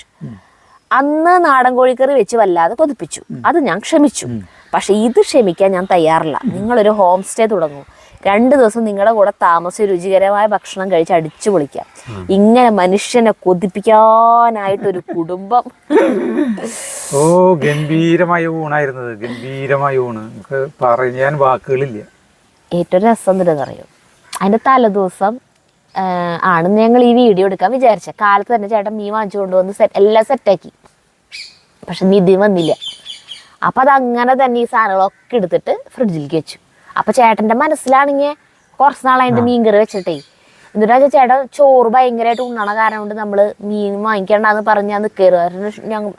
അന്ന് നാടൻ കോഴിക്കറി വെച്ച് വല്ലാതെ കൊതിപ്പിച്ചു, അത് ഞാൻ ക്ഷമിച്ചു. പക്ഷെ ഇത് ക്ഷമിക്കാൻ ഞാൻ തയ്യാറില്ല. നിങ്ങളൊരു ഹോം സ്റ്റേ തുടങ്ങൂ, 2 ദിവസം നിങ്ങളുടെ കൂടെ താമസിച്ച് രുചികരമായ ഭക്ഷണം കഴിച്ച് അടിച്ചു പൊളിക്കാം. ഇങ്ങനെ മനുഷ്യനെ കൊതിപ്പിക്കാനായിട്ടൊരു കുടുംബം. ഓ, ഗംഭീരമായ ഊണായിരുന്നത്, ഗംഭീരമായ ഊണ്, നമുക്ക് പറയാൻ വാക്കുകളില്ല. ഏറ്റവും രസം എന്തെന്നറിയോ, അതിന്റെ തലേദിവസം ആണ് ഞങ്ങൾ ഈ വീഡിയോ എടുക്കാൻ വിചാരിച്ച. കാലത്ത് തന്നെ ചേട്ടൻ മീൻ വാങ്ങിച്ചു കൊണ്ടുവന്ന് എല്ലാം സെറ്റാക്കി. പക്ഷെ നിധി വന്നില്ല. അപ്പൊ അതങ്ങനെ തന്നെ ഈ സാധനങ്ങളൊക്കെ എടുത്തിട്ട് ഫ്രിഡ്ജിലേക്ക് വെച്ചു. അപ്പൊ ചേട്ടന്റെ മനസ്സിലാണെങ്കിൽ കുറച്ച് നാളായിട്ട് മീൻ കറി വെച്ചിട്ടേ, എന്നിട്ടാ ചേട്ടൻ ചോറ് ഭയങ്കരമായിട്ട് ഉണ്ണണ കാരണം കൊണ്ട് നമ്മള് മീൻ വാങ്ങിക്കണ്ടെന്ന് പറഞ്ഞ് ഞാൻ നിൽക്കരുത്.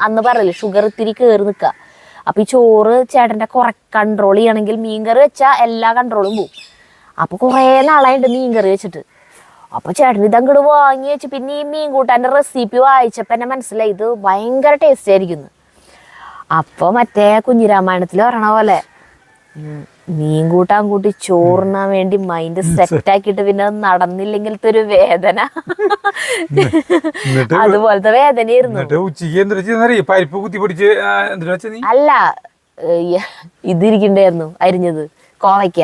അന്ന് പറയല്ലേ ഷുഗർ ഇത്തിരി കയറി നിൽക്കുക. അപ്പൊ ഈ ചോറ് ചേട്ടന്റെ കുറെ കൺട്രോൾ ചെയ്യണമെങ്കിൽ മീൻ കറി വെച്ചാൽ എല്ലാ കൺട്രോളും പോവും. അപ്പൊ കുറെ നാളായിട്ട് മീൻ കറി വെച്ചിട്ട്, അപ്പൊ ചേട്ടൻ ഇതങ്ങോട്ട് വാങ്ങി വെച്ച് പിന്നെ ഈ മീൻ കൂട്ടാൻ്റെ റെസിപ്പി വായിച്ചപ്പോ എന്നെ മനസ്സിലായി ഇത് ഭയങ്കര ടേസ്റ്റ് ആയിരിക്കുന്നു. അപ്പൊ മറ്റേ കുഞ്ഞിരാമായണത്തിൽ പറയണ പോലെ മീൻ കൂട്ടാൻ കൂട്ടി ചോറിനാൻ വേണ്ടി മൈൻഡ് സെറ്റ് ആക്കിയിട്ട് പിന്നെ അത് നടന്നില്ലെങ്കിലത്തെ ഒരു വേദന, അതുപോലത്തെ വേദനയായിരുന്നു. അല്ല, ഇതിരിക്കണ്ടായിരുന്നു അരിഞ്ഞത്, കോവയ്ക്ക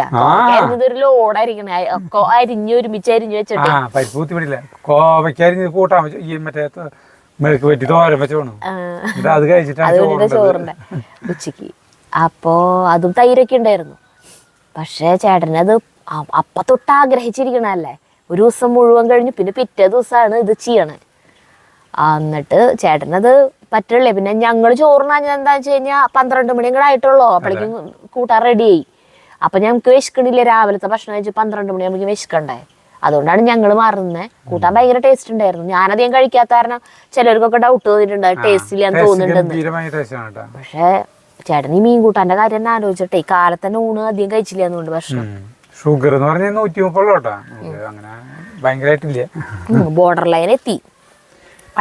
അരിഞ്ഞത് ഒരു ലോഡായിരിക്കണേ, അരിഞ്ഞ് ഒരുമിച്ച് അരിഞ്ഞു വെച്ചിട്ട് ചോറിന്റെ ഉച്ചക്ക്. അപ്പോ അതും തൈരൊക്കെ ഉണ്ടായിരുന്നു. പക്ഷെ ചേട്ടനത് അപ്പ തൊട്ട് ആഗ്രഹിച്ചിരിക്കണല്ലേ. ഒരു ദിവസം മുഴുവൻ കഴിഞ്ഞു, പിന്നെ പിറ്റേ ദിവസമാണ് ഇത് ചെയ്യണേ. എന്നിട്ട് ചേട്ടനത് പറ്റുള്ളേ. പിന്നെ ഞങ്ങള് ചോറിനാ എന്താ വെച്ച് കഴിഞ്ഞാൽ 12 മണി കൂടെ ആയിട്ടുള്ളൂ. അപ്പോഴേക്കും കൂട്ടാൻ റെഡിയായി. അപ്പൊ ഞങ്ങൾക്ക് വിശക്കണില്ല, രാവിലത്തെ ഭക്ഷണം കഴിച്ച് 12 മണിയാകുമ്പോഴേക്കും വിശക്കണ്ടേ. അതുകൊണ്ടാണ് ഞങ്ങൾ മാറുന്നത്. കൂട്ടാൻ ഭയങ്കര ടേസ്റ്റ് ഉണ്ടായിരുന്നു. ഞാനധികം കഴിക്കാത്ത കാരണം ചിലർക്കൊക്കെ ഡൗട്ട് തോന്നിയിട്ടുണ്ട്, ടേസ്റ്റ് ഇല്ലാന്ന് തോന്നുന്നുണ്ടെന്ന്. പക്ഷെ ചേട്ടൻ ഈ മീൻ കൂട്ടാന്റെ കാര്യം തന്നെ ആലോചിച്ചിട്ടേ കാലത്ത് തന്നെ ഊണ് അധികം കഴിച്ചില്ല എന്നുകൊണ്ട് ഭക്ഷണം. ഷുഗർ എന്ന് പറഞ്ഞാൽ 130 ഭയങ്കരമായിട്ടില്ല. ബോർഡർ ലൈൻ എത്തി.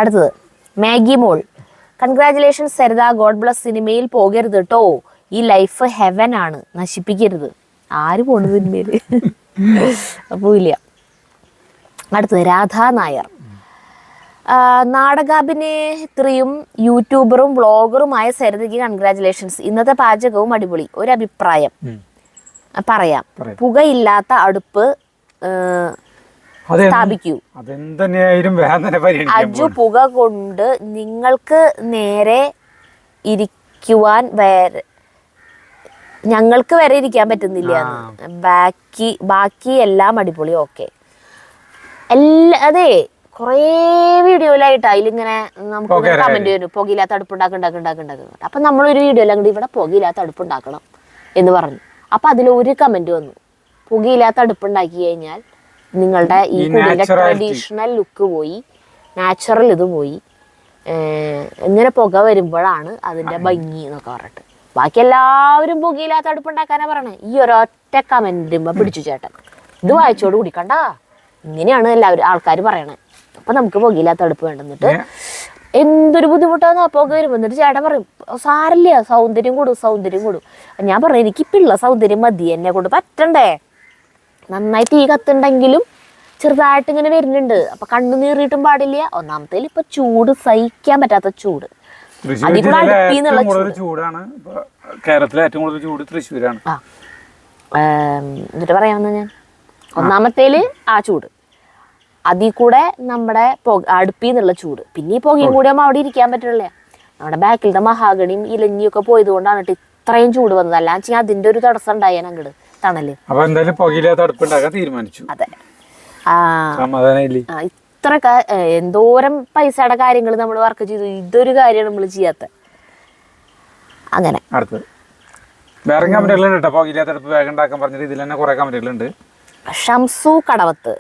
അടുത്തത് മാഗി മോൾ, കൺഗ്രാറ്റുലേഷൻ സരിത, ഗോഡ് ബ്ലസ്. സിനിമയിൽ പോകരുത് കേട്ടോ, ഈ ലൈഫ് ഹെവൻ ആണ്, നശിപ്പിക്കരുത്. ആര് പോണു സിനിമയില്? പോയില്ല. അടുത്തത് രാധാ നായർ, നാടകാഭിനേത്രിയും യൂട്യൂബറും വ്ളോഗറുമായ സരിതയ്ക്ക് കൺഗ്രാറ്റുലേഷൻസ്. ഇന്നത്തെ പാചകവും അടിപൊളി. ഒരു അഭിപ്രായം പറയാം. പുകയില്ലാത്ത അടുപ്പ് സ്ഥാപിക്കൂ. അജു, പുക കൊണ്ട് നിങ്ങൾക്ക് നേരെ ഇരിക്കുവാൻ ഞങ്ങൾക്ക് വരെ ഇരിക്കാൻ പറ്റുന്നില്ല. ബാക്കി എല്ലാം അടിപൊളി. ഓക്കെ, അതെ, കുറേ വീഡിയോയിലായിട്ട് അതിലിങ്ങനെ നമുക്ക് കമന്റ് വരും, പുകയില്ലാത്ത അടുപ്പുണ്ടാക്കുന്നുണ്ട്. അപ്പൊ നമ്മളൊരു വീഡിയോയിലും കൂടി ഇവിടെ പുകയില്ലാത്ത അടുപ്പുണ്ടാക്കണം എന്ന് പറഞ്ഞു. അപ്പൊ അതിലൊരു കമന്റ് വന്നു, പുകയില്ലാത്ത അടുപ്പുണ്ടാക്കി കഴിഞ്ഞാൽ നിങ്ങളുടെ ഈ കുടിയുടെ ട്രഡീഷണൽ ലുക്ക് പോയി, നാച്ചുറൽ ഇത് പോയി, ഇങ്ങനെ പുക വരുമ്പോഴാണ് അതിന്റെ ഭംഗി എന്നൊക്കെ പറഞ്ഞിട്ട്. ബാക്കി എല്ലാവരും പുകയില്ലാത്ത അടുപ്പുണ്ടാക്കാനാ പറയണേ. ഈ ഒരൊറ്റ കമന്റുമ്പോ പിടിച്ചു ചേട്ടൻ. ഇത് വായിച്ചോട് കൂടി കണ്ടാ ഇങ്ങനെയാണ് എല്ലാവരും ആൾക്കാർ പറയണേ. അപ്പൊ നമുക്ക് പുകയില്ലാത്ത അടുപ്പ് വേണ്ടെന്നിട്ട് എന്തൊരു ബുദ്ധിമുട്ടാന്ന് പുക വരുമ്പോ. എന്നിട്ട് ചേട്ടൻ പറയും സാരില്ല, സൗന്ദര്യം കൂടും. ഞാൻ പറഞ്ഞു എനിക്കിപ്പുള്ള സൗന്ദര്യം മതി, എന്നെ കൊണ്ട് പറ്റണ്ടേ. നന്നായി തീ കത്തുണ്ടെങ്കിലും ചെറുതായിട്ട് ഇങ്ങനെ വരുന്നുണ്ട്. അപ്പൊ കണ്ണു നീറിയിട്ടും പാടില്ല. ഒന്നാമത്തേൽ ഇപ്പൊ ചൂട് സഹിക്കാൻ പറ്റാത്ത ചൂട്. ചൂടാണ് കേരളത്തിലെ ഏറ്റവും കൂടുതൽ ചൂട് തൃശ്ശൂരാണ്. എന്നിട്ട് പറയാമെന്ന് ഞാൻ, ഒന്നാമത്തേല് ആ ചൂട്, അതിൽ കൂടെ നമ്മുടെ അടുപ്പിൽ നിന്നുള്ള ചൂട്, പിന്നെ ഈ പുകയും കൂടി ആകുമ്പോൾ അവിടെ ഇരിക്കാൻ പറ്റില്ല. നമ്മുടെ ബാക്കിലത്തെ മഹാഗണിയും ഇലഞ്ഞിയൊക്കെ പോയത് കൊണ്ടാണ് ഇത്രയും ചൂട് വന്നത്. അല്ലാന്ന് വെച്ചാൽ അതിന്റെ ഒരു തടസ്സം ഉണ്ടായി അങ്ങോട്ട് തണല്. അപ്പൊ എന്തായാലും പുകയില്ലാത്ത അടുപ്പുണ്ടാക്കാൻ തീരുമാനിച്ചു. അതെ, ഇത്ര എന്തോരം പൈസയുടെ കാര്യങ്ങൾ നമ്മൾ വർക്ക് ചെയ്തു, ഇതൊരു കാര്യമാണ് നമ്മൾ ചെയ്യാത്ത. അങ്ങനെ വേറെ കമന്റുകളുണ്ട്. പുകയില്ലാത്ത അടുപ്പ് വേഗം ഉണ്ടാക്കാൻ പറഞ്ഞിട്ട് ഇതിൽ തന്നെ കുറെ കമന്റുകളുണ്ട്. ഷംസു കടവത്ത്,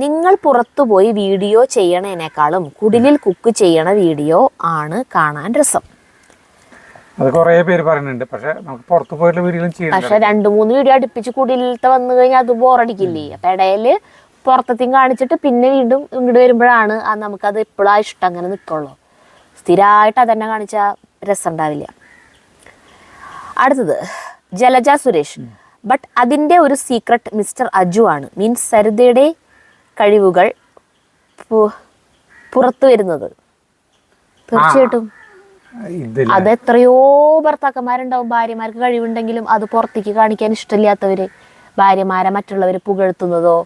നിങ്ങൾ പുറത്തുപോയി വീഡിയോ ചെയ്യണേനേക്കാളും കുടിലിൽ കുക്ക് ചെയ്യണ വീഡിയോ ആണ് കാണാൻ രസം. അത് കുറേ പേര് പറയുന്നുണ്ട്. പക്ഷെ നമുക്ക് പുറത്തു പോയിട്ടുള്ള വീഡിയോ ചെയ്യാം. പക്ഷെ 2-3 വീഡിയോ അടുപ്പിച്ച് കുടിലത്തെ വന്നു കഴിഞ്ഞാൽ അത് ബോറടിക്കില്ലേ. അപ്പൊ ഇടയില് പുറത്തെയും കാണിച്ചിട്ട് പിന്നെ വീണ്ടും ഇങ്ങോട്ട് വരുമ്പോഴാണ് നമുക്കത് എപ്പോഴും ആ ഇഷ്ടം അങ്ങനെ നിൽക്കുള്ളൂ. സ്ഥിരമായിട്ട് അതന്നെ കാണിച്ചാൽ രസം ഉണ്ടാവില്ല. അടുത്തത് ജലജ സുരേഷ്, ബട്ട് അതിൻ്റെ ഒരു സീക്രട്ട് മിസ്റ്റർ അജു ആണ്. മീൻസ് സരിതയുടെ കഴിവുകൾ പുറത്തു വരുന്നത്. തീർച്ചയായിട്ടും അത് എത്രയോ ഭർത്താക്കന്മാരുണ്ടാവും, ഭാര്യമാർക്ക് കഴിവുണ്ടെങ്കിലും അത് പുറത്തേക്ക് കാണിക്കാൻ ഇഷ്ടമില്ലാത്തവര്, ഭാര്യമാരെ മറ്റുള്ളവർ പുകഴ്ത്തുന്നതോ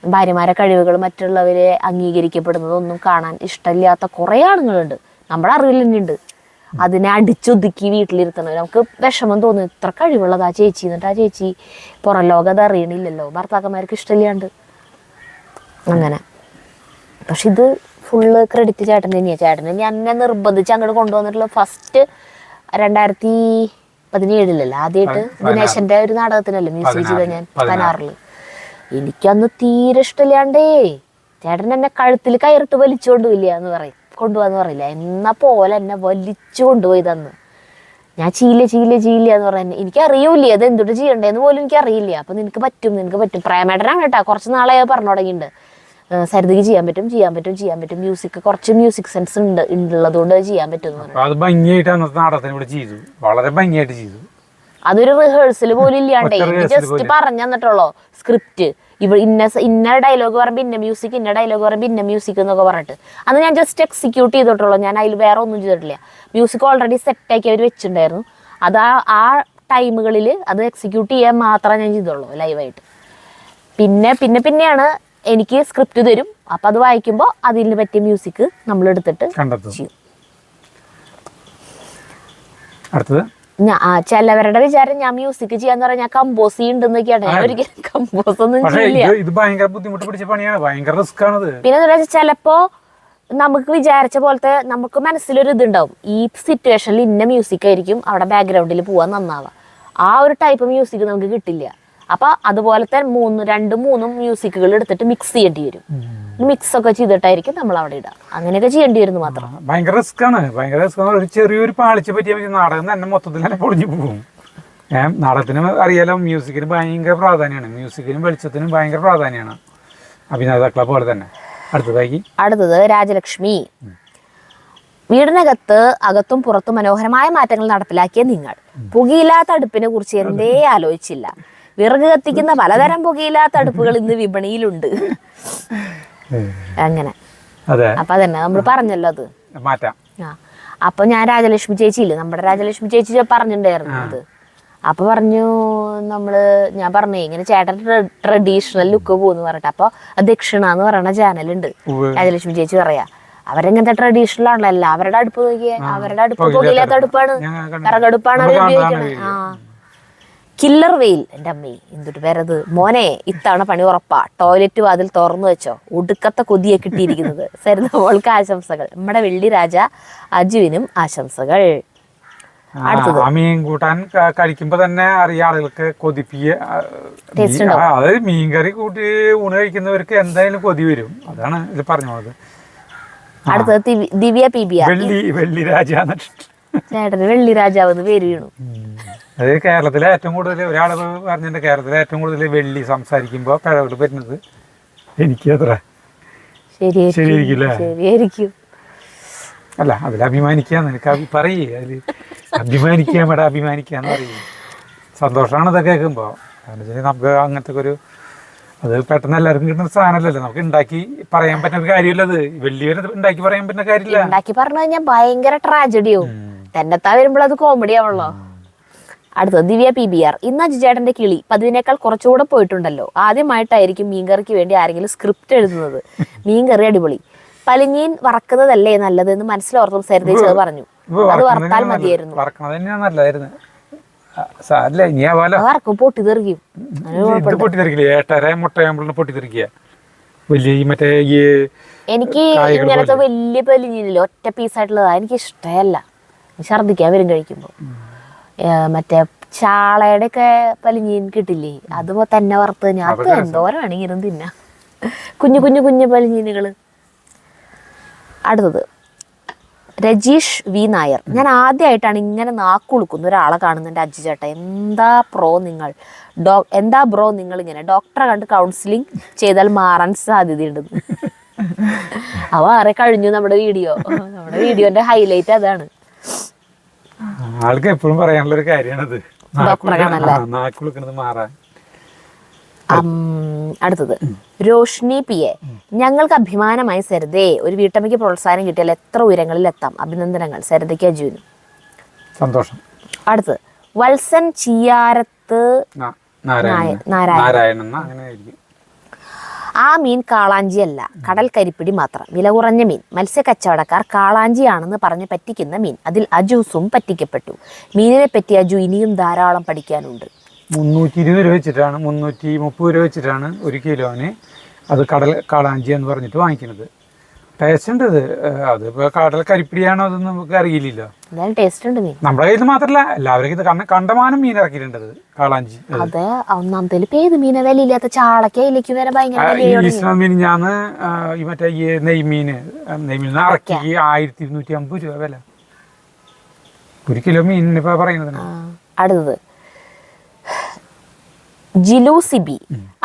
ഭാര്യമാരെ കഴിവുകൾ മറ്റുള്ളവരെ അംഗീകരിക്കപ്പെടുന്നതോ ഒന്നും കാണാൻ ഇഷ്ടമില്ലാത്ത കുറേ ആളുകളുണ്ട്. നമ്മുടെ അറിവിൽ തന്നെയുണ്ട്. അതിനെ അടിച്ചൊതുക്കി വീട്ടിലിരുത്തണവർ. നമുക്ക് വിഷമം തോന്നും, ഇത്ര കഴിവുള്ളത് ആ ചേച്ചി, എന്നിട്ട് ആ ചേച്ചി പുറം ലോകം അത് അറിയണില്ലല്ലോ, ഭർത്താക്കന്മാർക്ക് ഇഷ്ടമില്ലാണ്ട് അങ്ങനെ. പക്ഷെ ഇത് ഫുള്ള് ക്രെഡിറ്റ് ചേട്ടൻ തന്നെയാണ്. ചേട്ടൻ എന്നെ നിർബന്ധിച്ച് അങ്ങോട്ട് കൊണ്ടുവന്നിട്ടുള്ള ഫസ്റ്റ് 2017 ആദ്യമായിട്ട് ദിനേശന്റെ ഒരു നാടകത്തിനല്ലേ മ്യൂസിക് ചെയ്ത ഞാൻ 16. എനിക്കന്ന് തീരെ ഇഷ്ടമില്ലാണ്ടേ. ചേട്ടൻ എന്നെ കഴുത്തിൽ കയറിട്ട് വലിച്ചുകൊണ്ടുപോയില്ല എന്ന് പറയും, കൊണ്ടുപോകാന്ന് പറയില്ല, എന്നാ പോലെ എന്നെ വലിച്ചു കൊണ്ടുപോയി തന്ന്. ഞാൻ ചീല എന്ന് പറഞ്ഞ എനിക്കറിയൂല്ലേ അത് എന്തുകൊണ്ട് ചെയ്യണ്ടേന്ന് പോലും എനിക്കറിയില്ല. അപ്പൊ നിനക്ക് പറ്റും പ്രേമേട്ടനാണ് കേട്ടാ. കുറച്ച് നാളെ പറഞ്ഞു തുടങ്ങിയിട്ടുണ്ട്, സരിതയ്ക്ക് ചെയ്യാൻ പറ്റും മ്യൂസിക്, കുറച്ച് മ്യൂസിക് സെൻസ് ഉള്ളതുകൊണ്ട് ചെയ്യാൻ പറ്റും. അത് ഭംഗിയായിട്ട് നാടകത്തിന് ചെയ്തു, വളരെ ഭംഗിയായിട്ട് ചെയ്തു. അതൊരു റിഹേഴ്സൽ പോലും ഇല്ലാണ്ടേ, ജസ്റ്റ് പറഞ്ഞു തന്നിട്ടുള്ളൂ സ്ക്രിപ്റ്റ്. ഇന്ന ഡയലോഗ് പറയുമ്പോൾ ഇന്ന മ്യൂസിക്, ഇന്ന ഡയലോഗ് പറയുമ്പോൾ ഇന്ന മ്യൂസിക് എന്നൊക്കെ പറഞ്ഞിട്ട് അന്ന് ഞാൻ ജസ്റ്റ് എക്സിക്യൂട്ട് ചെയ്തിട്ടുള്ളൂ. ഞാൻ അതിൽ വേറെ ഒന്നും ചെയ്തിട്ടില്ല. മ്യൂസിക് ഓൾറെഡി സെറ്റാക്കി അവർ വെച്ചിട്ടുണ്ടായിരുന്നു. അത് ആ ടൈമുകളിൽ അത് എക്സിക്യൂട്ട് ചെയ്യാൻ മാത്രമേ ഞാൻ ചെയ്തുള്ളൂ ലൈവായിട്ട്. പിന്നെയാണ് എനിക്ക് സ്ക്രിപ്റ്റ് തരും. അപ്പം അത് വായിക്കുമ്പോൾ അതിന് പറ്റിയ മ്യൂസിക് നമ്മൾ എടുത്തിട്ട് ചെയ്യും. ചിലവരുടെ വിചാരം ഞാൻ മ്യൂസിക് ചെയ്യാന്ന് പറഞ്ഞാൽ കമ്പോസ് ചെയ്യുന്നുണ്ടെന്നൊക്കെയാണ്. ഞാൻ ഒരിക്കലും കമ്പോസ് ഒന്നും ചെയ്യില്ല. പിന്നെ ചിലപ്പോ നമുക്ക് വിചാരിച്ച പോലത്തെ നമുക്ക് മനസ്സിലൊരു ഇതുണ്ടാവും, ഈ സിറ്റുവേഷനിൽ ഇന്ന മ്യൂസിക് ആയിരിക്കും അവിടെ ബാക്ക്ഗ്രൗണ്ടിൽ പോവാൻ നന്നാവുക. ആ ഒരു ടൈപ്പ് മ്യൂസിക് നമുക്ക് കിട്ടില്ല. അപ്പൊ അതുപോലത്തെ 2-3 മ്യൂസിക്കുകൾ എടുത്തിട്ട് മിക്സ് ചെയ്യേണ്ടി വരും. മിക്സ് ഒക്കെ ചെയ്തിട്ടായിരിക്കും നമ്മൾ അവിടെ ഇടുക. അങ്ങനെയൊക്കെ ചെയ്യേണ്ടി വരുന്നു മാത്രം. ഭയങ്കര റിസ്ക് ആണ്. ഒരു ചെറിയൊരു പാളിച്ച പറ്റിയ നാടകം തന്നെ മൊത്തത്തിൽ തന്നെ പൊളിഞ്ഞു പോകും. നാടകത്തിന് അറിയാലോ, മ്യൂസിക്കിന് ഭയങ്കര പ്രാധാന്യമാണ്. മ്യൂസിക്കിനും വെളിച്ചത്തിനും ഭയങ്കര പ്രാധാന്യമാണ്. അഭിനേതാക്കളെ പോലെ തന്നെ. അടുത്തത് രാജലക്ഷ്മി. വീടിനകത്ത് അകത്തും പുറത്തും മനോഹരമായ മാറ്റങ്ങൾ നടപ്പിലാക്കിയ നിങ്ങൾ പുകയില്ലാത്ത അടുപ്പിനെ കുറിച്ച് എന്തേ ആലോചിച്ചില്ല. വിറക് കത്തിക്കുന്ന പലതരം പുകയില്ലാത്ത അടുപ്പുകൾ ഇന്ന് വിപണിയിലുണ്ട്. അങ്ങനെ അപ്പൊ അതന്നെ നമ്മൾ പറഞ്ഞല്ലോ അത് മാറ്റാം. അപ്പൊ ഞാൻ രാജലക്ഷ്മി ചേച്ചിയില്ലേ, നമ്മുടെ രാജലക്ഷ്മി ചേച്ചി പറഞ്ഞിട്ടുണ്ടായിരുന്നു അത്. അപ്പൊ പറഞ്ഞു ഞാൻ പറഞ്ഞേ ഇങ്ങനെ ചേട്ടൻ ട്രഡീഷണൽ ലുക്ക് പോകുന്നു പറഞ്ഞിട്ട്. അപ്പൊ ദക്ഷിണ എന്ന് പറയുന്ന ചാനലുണ്ട്, രാജലക്ഷ്മി ചേച്ചി പറയാ അവരെങ്ങനത്തെ ട്രഡീഷണൽ ആണല്ലോ. അവരുടെ അടുപ്പ് നോക്കിയേ, അവരുടെ അടുപ്പ് പുകയില്ലാത്ത അടുപ്പാണ്, വിറകടുപ്പാണ് അവർ ഉപയോഗിക്കണത്. കില്ലർ വെയിൽ. എൻ്റെ അമ്മേ എന്തൊരു പേരത്. മോനെ ഇത്തവണ പണി ഉറപ്പാ, ടോയ്ലറ്റ് വാതിൽ തുറന്നു വെച്ചോ, ഒടുക്കത്തെ കൊതിയെ കിട്ടിയിരിക്കുന്നത്. സരിത മോൾക്ക് ആശംസകൾ. നമ്മുടെ വെള്ളി രാജ അജുവിനും ആശംസകൾ. മീൻ കൂട്ടാൻ കഴിക്കുമ്പോ തന്നെ അറിയാം ആളുകൾക്ക് അതായത് മീൻകറി കൂട്ടി ഊണ് കഴിക്കുന്നവർക്ക് എന്തായാലും കൊതി വരും. അതാണ് ഇത് പറഞ്ഞത്. അടുത്തത് ദിവ്യ പി ബി ആർ. വെള്ളി രാജാന്ന് ചേട്ടന് വെള്ളി രാജാവെന്ന് പേര് വീണു. അത് കേരളത്തിലെ ഏറ്റവും കൂടുതൽ ഒരാള് പറഞ്ഞിട്ടുണ്ട്, കേരളത്തിലെ ഏറ്റവും കൂടുതൽ വെള്ളി സംസാരിക്കുമ്പോ പിഴവുകൾ വരുന്നത് എനിക്ക് അത്ര ശരിയായിരിക്കും. അല്ല അതിൽ അഭിമാനിക്കാന്ന് എനിക്ക് പറയേ, അതില് അഭിമാനിക്കാൻ വേണ്ട, അഭിമാനിക്കാന്ന് പറയേ. സന്തോഷമാണ് ഇതൊക്കെ കേൾക്കുമ്പോ. കാരണം വെച്ചാൽ നമുക്ക് അങ്ങനത്തെ ഒരു അത് പെട്ടെന്ന് എല്ലാവർക്കും കിട്ടുന്ന സാധനമല്ലല്ലോ. നമുക്ക് ഉണ്ടാക്കി പറയാൻ പറ്റുന്ന കാര്യമില്ല. അത് വലിയൊരു ഉണ്ടാക്കി പറയാൻ പറ്റുന്ന കാര്യമില്ല. ഉണ്ടാക്കി പറഞ്ഞു കഴിഞ്ഞാൽ ഭയങ്കര ട്രാജഡിയാവും. തന്നെത്താ വരുമ്പോൾ അത് കോമഡി ആവുള്ളോ. അടുത്തത് ദിവ്യ പി ബി ആർ. ഇന്ന് അജുചേട്ടന്റെ കിളി പതിവിനേക്കാൾ കുറച്ചുകൂടെ പോയിട്ടുണ്ടല്ലോ. ആദ്യമായിട്ടായിരിക്കും മീൻകറിക്ക് വേണ്ടി ആരെങ്കിലും സ്ക്രിപ്റ്റ് എഴുതുന്നത്. മീൻകറി അടിപൊളി, പലിഞ്ഞീൻ വറക്കുന്നതല്ലേ നല്ലതെന്ന് മനസ്സിലോർത്തും സരിതേച്ചത് പറഞ്ഞു. അത് വറുത്താൽ മതിയായിരുന്നു. വറക്കും പൊട്ടിത്തെറിക്കും. എനിക്ക് ഇങ്ങനത്തെ വലിയ പലിഞ്ഞില്ല, ഒറ്റ പീസായിട്ടുള്ളതാ എനിക്ക് ഇഷ്ടമല്ല. ഛർദിക്കാൻ വരും കഴിക്കുമ്പോ. മറ്റേ ചാളയുടെ ഒക്കെ പലിഞ്ഞീൻ കിട്ടില്ലേ, അതുപോലെ തന്നെ വറുത്ത് ഞാൻ അത് എന്തോരാണെങ്കിലും തിന്നാ. കുഞ്ഞു കുഞ്ഞു കുഞ്ഞു പലിഞ്ഞീനുകള്. അടുത്തത് രജീഷ് വി നായർ. ഞാൻ ആദ്യമായിട്ടാണ് ഇങ്ങനെ നാക്കുളുക്കുന്ന ഒരാളെ കാണുന്നുണ്ട് അജു ചേട്ടാ. എന്താ ബ്രോ നിങ്ങൾ ഇങ്ങനെ ഡോക്ടറെ കണ്ട് കൗൺസിലിംഗ് ചെയ്താൽ മാറാൻ സാധ്യതയുണ്ടെന്ന്. അവ ആരെ കഴിഞ്ഞു നമ്മുടെ വീഡിയോന്റെ ഹൈലൈറ്റ് അതാണ്. ആൾക്ക് എപ്പോഴും പറയാനുള്ള ഒരു കാര്യമാണത്, നാക്കുളുക്കുന്നത് മാറാൻ. അടുത്തത് രോഷ്നി പി എ. ഞങ്ങൾക്ക് അഭിമാനമായി സരിതേ, ഒരു വീട്ടമ്മയ്ക്ക് പ്രോത്സാഹനം കിട്ടിയാൽ എത്ര ഉയരങ്ങളിൽ എത്താം. അഭിനന്ദനങ്ങൾ സരിതയ്ക്ക് അജുവിനും. സന്തോഷം. അടുത്തത് വത്സൻ ചിയാരത്ത് നാരായണൻ. ആ മീൻ കാളാഞ്ചി അല്ല, കടൽ കരിപ്പിടി മാത്രം, വില കുറഞ്ഞ മീൻ. മത്സ്യ കച്ചവടക്കാർ കാളാഞ്ചിയാണെന്ന് പറഞ്ഞ് പറ്റിക്കുന്ന മീൻ. അതിൽ അജൂസും പറ്റിക്കപ്പെട്ടു. മീനിനെ പറ്റി അജു ഇനിയും ധാരാളം പഠിക്കാനുണ്ട്. 320 രൂപ വെച്ചിട്ടാണ്, 330 രൂപ വെച്ചിട്ടാണ് ഒരു കിലോന് അത് കാളാഞ്ചി എന്ന് പറഞ്ഞിട്ട് വാങ്ങിക്കുന്നത്. ടേസ്റ്റ് ഉണ്ട് അത് ഇപ്പൊ കടൽ കരിപ്പിടിയാണോ അതൊന്നും നമുക്ക് അറിയില്ലല്ലോ. നമ്മുടെ കയ്യിൽ മാത്രല്ല എല്ലാവരും ഇത് കണ്ടമാനം മീൻ ഇറക്കിയിട്ടുണ്ട് കാളാഞ്ചി. മീൻ ഞാന് മറ്റേ ഈ നെയ്മീന് ഇറക്കി 1250 രൂപ വില ഒരു കിലോ മീനിന് ഇപ്പൊ പറയുന്നത്. അടുത്തത് ജിലു സിബി.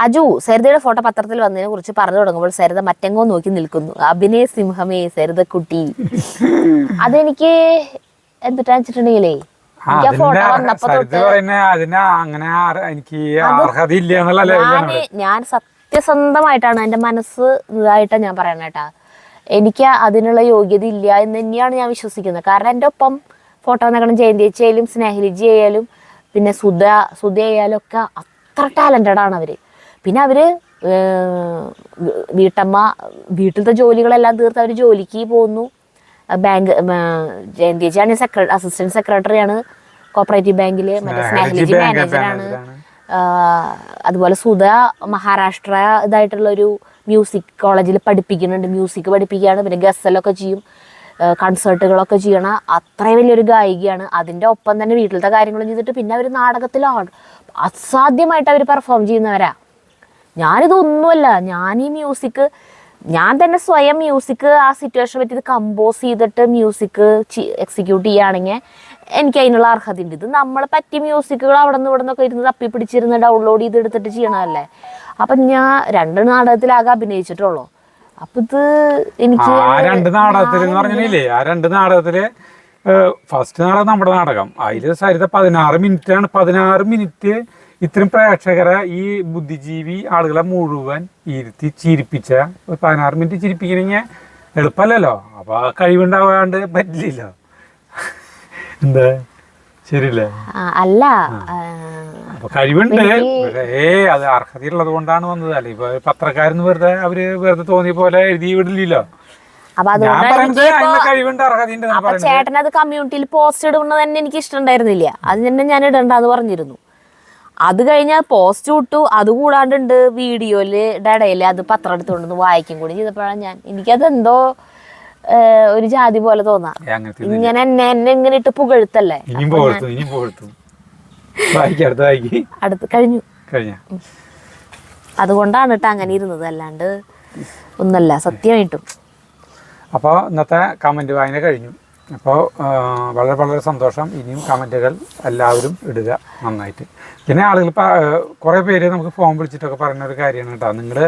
അജു സരിതയുടെ ഫോട്ടോ പത്രത്തിൽ വന്നതിനെ കുറിച്ച് പറഞ്ഞു തുടങ്ങുമ്പോൾ സരിത മറ്റെങ്ങോ നോക്കി നിൽക്കുന്നു. അഭിനയ സിംഹമേ സരിത കുട്ടി. അതെനിക്ക് എന്തിട്ടാന്ന് വെച്ചിട്ടുണ്ടെങ്കിലേ ഞാൻ സത്യസന്ധമായിട്ടാണ് എന്റെ മനസ്സ് ഇതായിട്ടാ ഞാൻ പറയണേട്ടാ. എനിക്ക് അതിനുള്ള യോഗ്യത ഇല്ല എന്ന് തന്നെയാണ് ഞാൻ വിശ്വസിക്കുന്നത്. കാരണം എൻ്റെ ഒപ്പം ഫോട്ടോ വന്നേക്കണം ജയന്തി ചേച്ചിയായാലും സ്നേഹലിജി ആയാലും പിന്നെ സുധ ആയാലും ഒക്കെ അത്ര ടാലൻറ്റഡ് ആണ് അവര്. പിന്നെ അവര് വീട്ടിലത്തെ ജോലികളെല്ലാം തീർത്ത് അവർ ജോലിക്ക് പോകുന്നു. ബാങ്ക് ജയന്തി ചേച്ചിയാണ് അസിസ്റ്റന്റ് സെക്രട്ടറിയാണ് കോപ്പറേറ്റീവ് ബാങ്കില്. മറ്റേ സ്നേഹലിജി മാനേജറാണ്. അതുപോലെ സുധ മഹാരാഷ്ട്ര ഇതായിട്ടുള്ള ഒരു മ്യൂസിക് കോളേജിൽ പഠിപ്പിക്കുന്നുണ്ട്, മ്യൂസിക് പഠിപ്പിക്കുകയാണ്. പിന്നെ ഗസലൊക്കെ ചെയ്യും, കൺസേർട്ടുകളൊക്കെ ചെയ്യണ അത്രയും വലിയൊരു ഗായികയാണ്. അതിൻ്റെ ഒപ്പം തന്നെ വീട്ടിലത്തെ കാര്യങ്ങളും ചെയ്തിട്ട് പിന്നെ അവർ നാടകത്തിലാണ് അസാധ്യമായിട്ട് അവർ പെർഫോം ചെയ്യുന്നവരാ. ഞാനിതൊന്നുമല്ല, ഞാൻ തന്നെ സ്വയം മ്യൂസിക് ആ സിറ്റുവേഷൻ പറ്റി ഇത് കമ്പോസ് ചെയ്തിട്ട് മ്യൂസിക് എക്സിക്യൂട്ട് ചെയ്യുകയാണെങ്കിൽ എനിക്ക് അതിനുള്ള അർഹത ഉണ്ട്. ഇത് നമ്മളെ പറ്റിയ മ്യൂസിക്കുകൾ അവിടെ നിന്ന് ഇവിടെ നിന്നൊക്കെ ഇരുന്ന് തപ്പി പിടിച്ചിരുന്ന് ഡൗൺലോഡ് ചെയ്തെടുത്തിട്ട് ചെയ്യണമല്ലേ. അപ്പൊ ഞാൻ 2 നാടകത്തിലാകെ അഭിനയിച്ചിട്ടുള്ളൂ. അപ്പൊ ഇത് എനിക്ക് ആ 2 നാടകത്തിൽ എന്ന് പറഞ്ഞില്ലേ, ആ 2 നാടകത്തില് ഫസ്റ്റ് നാടകം നമ്മുടെ നാടകം, അതില് സരിത 16 മിനിറ്റാണ്. 16 മിനിറ്റ് ഇത്രയും പ്രേക്ഷകരെ, ഈ ബുദ്ധിജീവി ആളുകളെ മുഴുവൻ ഇരുത്തി ചിരിപ്പിച്ച 16 മിനിറ്റ് ചിരിപ്പിക്കണമെങ്കിൽ എളുപ്പമല്ലല്ലോ. അപ്പൊ കഴിവുണ്ടാവാണ്ട് പറ്റില്ലല്ലോ. എന്താ ശരിയല്ലേ? അല്ല, അപ്പൊ കഴിവുണ്ട്, അത് അർഹതയുള്ളത് കൊണ്ടാണ് വന്നത്. അല്ലെ ഇപ്പൊ പത്രക്കാരെന്ന് വെറുതെ തോന്നിയ പോലെ എഴുതി വിടില്ലല്ലോ. അപ്പൊ ചേട്ടൻ അത് കമ്മ്യൂണിറ്റിയിൽ പോസ്റ്റ് ഇടുന്നത് തന്നെ എനിക്ക് ഇഷ്ടമുണ്ടായിരുന്നില്ല. അത് തന്നെ ഞാൻ ഇടണ്ടെന്ന് പറഞ്ഞിരുന്നു. അത് കഴിഞ്ഞാൽ പോസ്റ്റ് ഇട്ടു. അത് കൂടാണ്ടുണ്ട് വീഡിയോയില് ഇടയില് അത് പത്രം എടുത്തുകൊണ്ടൊന്ന് വായിക്കും കൂടി ചെയ്തപ്പോഴാണ് എനിക്കതെന്തോ ഒരു ജാതി പോലെ തോന്നാ. ഇങ്ങനെ എന്നെ ഇങ്ങനെ ഇട്ട് പുകഴ്ത്തല്ലേ. അടുത്ത് കഴിഞ്ഞു. അതുകൊണ്ടാണ് കേട്ടോ അങ്ങനെ ഇരുന്നത്, അല്ലാണ്ട് ഒന്നല്ല സത്യമായിട്ടും. അപ്പോൾ ഇന്നത്തെ കമൻറ്റ് വായന കഴിഞ്ഞു. അപ്പോൾ വളരെ വളരെ സന്തോഷം. ഇനിയും കമൻറ്റുകൾ എല്ലാവരും ഇടുക നന്നായിട്ട്. പിന്നെ ആളുകൾ കുറേ പേര് നമുക്ക് ഫോൺ വിളിച്ചിട്ടൊക്കെ പറയുന്ന ഒരു കാര്യമാണ് കേട്ടോ. നിങ്ങളുടെ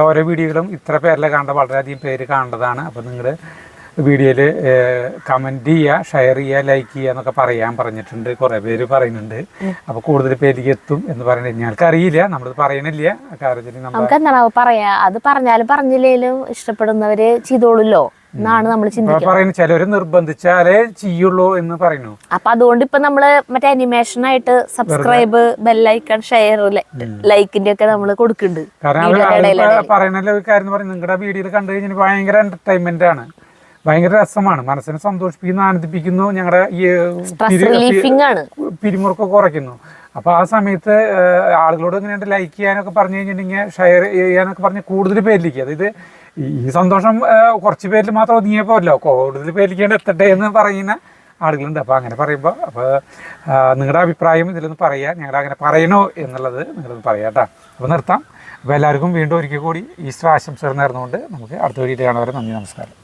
ഓരോ വീഡിയോകളും ഇത്ര പേരിലെ കാണേണ്ട, വളരെയധികം പേര് കാണേണ്ടതാണ്. അപ്പോൾ നിങ്ങൾ വീഡിയോയിൽ കമൻറ്റ് ചെയ്യുക, ഷെയർ ചെയ്യുക, ലൈക്ക് ചെയ്യുക എന്നൊക്കെ പറഞ്ഞിട്ടുണ്ട്. കുറേ പേര് പറയുന്നുണ്ട്. അപ്പോൾ കൂടുതൽ പേരിലേക്ക് എത്തും എന്ന് പറയുന്നത് ഞങ്ങൾക്ക് അറിയില്ല, നമ്മളിത് പറയണില്ല. കാരണം നമുക്ക് എന്താണോ പറയാ, അത് പറഞ്ഞാലും പറഞ്ഞില്ലേലും ഇഷ്ടപ്പെടുന്നവര് ചെയ്തോളൂല്ലോ എന്നാണ് നമ്മൾ പറയുന്നത്. ചിലവര് നിർബന്ധിച്ചാലേ ചെയ്യുള്ളൂ എന്ന് പറയുന്നു. അപ്പൊ അതുകൊണ്ട് ഇപ്പൊ നമ്മള് മറ്റേ അനിമേഷൻ ആയിട്ട് സബ്സ്ക്രൈബ്, ബെല്ലൈക്കൺ, ഷെയർ, ലൈക്കിന്റെ ഒക്കെ നമ്മള് കൊടുക്കുന്നുണ്ട്. കാരണം പറയുന്ന ഒരു കാര്യം എന്ന് പറയുന്നത്, നിങ്ങളുടെ വീഡിയോയിൽ കണ്ടു കഴിഞ്ഞാൽ ഭയങ്കര എന്റർടൈൻമെന്റ് ആണ്, ഭയങ്കര രസമാണ്, മനസ്സിനെ സന്തോഷിപ്പിക്കുന്നു, ആനന്ദിപ്പിക്കുന്നു, ഞങ്ങളുടെ ഈ പിരിമുറുക്കൊക്കെ കുറയ്ക്കുന്നു. അപ്പോൾ ആ സമയത്ത് ആളുകളോട് ഇങ്ങനെ ലൈക്ക് ചെയ്യാനൊക്കെ പറഞ്ഞു കഴിഞ്ഞിട്ടുണ്ടെങ്കിൽ, ഷെയർ ചെയ്യാനൊക്കെ പറഞ്ഞ് കൂടുതൽ പേരിലേക്ക്, അതായത് ഈ സന്തോഷം കുറച്ച് പേരിൽ മാത്രം ഒതുങ്ങിയേ പോരല്ലോ, കൂടുതൽ പേരിലേക്കാണ്ട് എത്തട്ടെ എന്ന് പറയുന്ന ആളുകളുണ്ട്. അപ്പോൾ അങ്ങനെ പറയുമ്പോൾ നിങ്ങളുടെ അഭിപ്രായം ഇതിലൊന്ന് പറയുക, ഞങ്ങൾ അങ്ങനെ പറയണോ എന്നുള്ളത് നിങ്ങളൊന്ന് പറയാം കേട്ടോ. അപ്പോൾ നിർത്താം. അപ്പോൾ എല്ലാവർക്കും വീണ്ടും ഒരിക്കൽ കൂടി ഈസ്റ്റർ ആശംസകൾ നേർന്നുകൊണ്ട് നമുക്ക് അടുത്ത വീഡിയോ കാണുന്നവരെ നന്ദി, നമസ്കാരം.